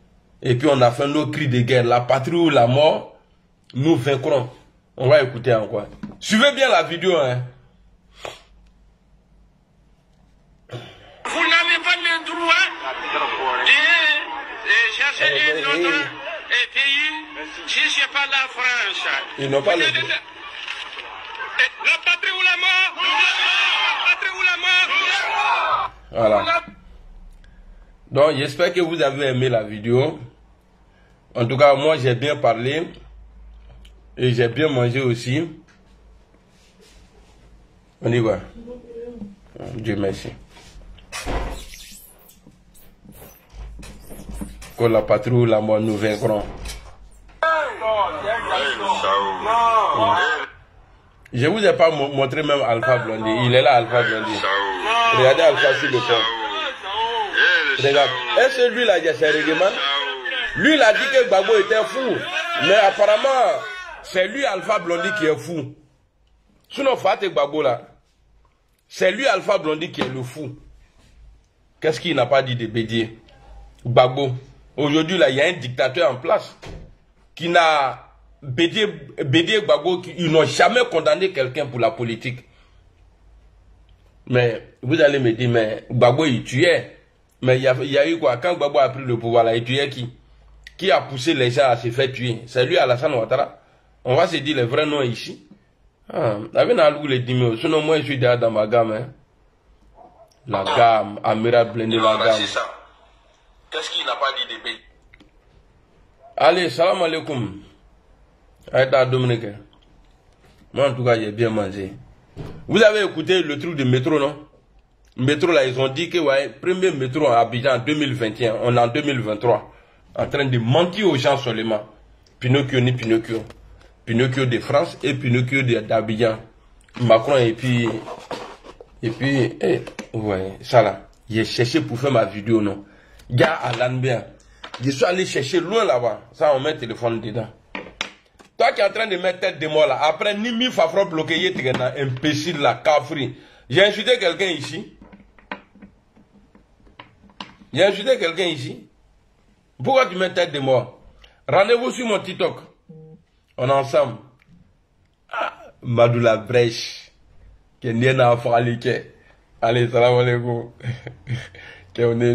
Et puis on a fait nos cris de guerre. La patrie ou la mort, nous vaincrons. On va écouter encore. Suivez bien la vidéo, hein. Vous n'avez pas le droit de chercher un autre pays si ce n'est pas la France. Ils n'ont pas le droit. La patrie ou la mort? La patrie ou la mort? Voilà. Donc j'espère que vous avez aimé la vidéo. En tout cas, moi j'ai bien parlé. Et j'ai bien mangé aussi. On y va. Dieu merci. Que la patrie ou la mort nous vaincront. Je vous ai pas montré même Alpha Blondy. Il est là, Alpha Blondy. Regardez Alpha sur le pont. Regarde. Est-ce que lui là, il y a ses règlements? Lui, il a dit que Gbagbo était fou. Mais apparemment, c'est lui, Alpha Blondy, qui est fou. Sinon, Fatou Gbagbo là, c'est lui, Alpha Blondy, qui est le fou. Qu'est-ce qu'il n'a pas dit de Bédié? Gbagbo. Aujourd'hui, là, il y a un dictateur en place qui n'a... Bédié Gbagbo, ils n'ont jamais condamné quelqu'un pour la politique. Mais vous allez me dire, mais Gbagbo, il tuait. Mais il y a eu quoi? Quand Gbagbo a pris le pouvoir, là, il tuait qui? Qui a poussé les gens à se faire tuer? C'est lui, Alassane Ouattara. On va se dire les vrais noms ici. Sinon, moi, je suis déjà dans ma gamme. Hein. La gamme, Amiral Blindé, la gamme. Qu'est-ce qu'il n'a pas dit de pays? Allez, salam alaikum. Aïda Dominique. Moi, en tout cas, j'ai bien mangé. Vous avez écouté le truc de métro, non? Métro, là, ils ont dit que, ouais, premier métro à Abidjan en 2021, on est en 2023. En train de mentir aux gens seulement. Pinocchio ni Pinocchio. Pinocchio de France et Pinocchio d'Abidjan. Macron et puis, ouais, ça là. J'ai cherché pour faire ma vidéo, non? Gars à l'Anbien. Je suis allé chercher loin là-bas. Ça, on met le téléphone dedans. Toi qui es en train de mettre tête de moi là, après ni mi fafro bloqué, imbécile là, cafri. J'ai insulté quelqu'un ici. J'ai insulté quelqu'un ici. Pourquoi tu mets tête de moi? Rendez-vous sur mon TikTok. On est ensemble. Ah, Madou la brèche. Allez, salam alaikum. On est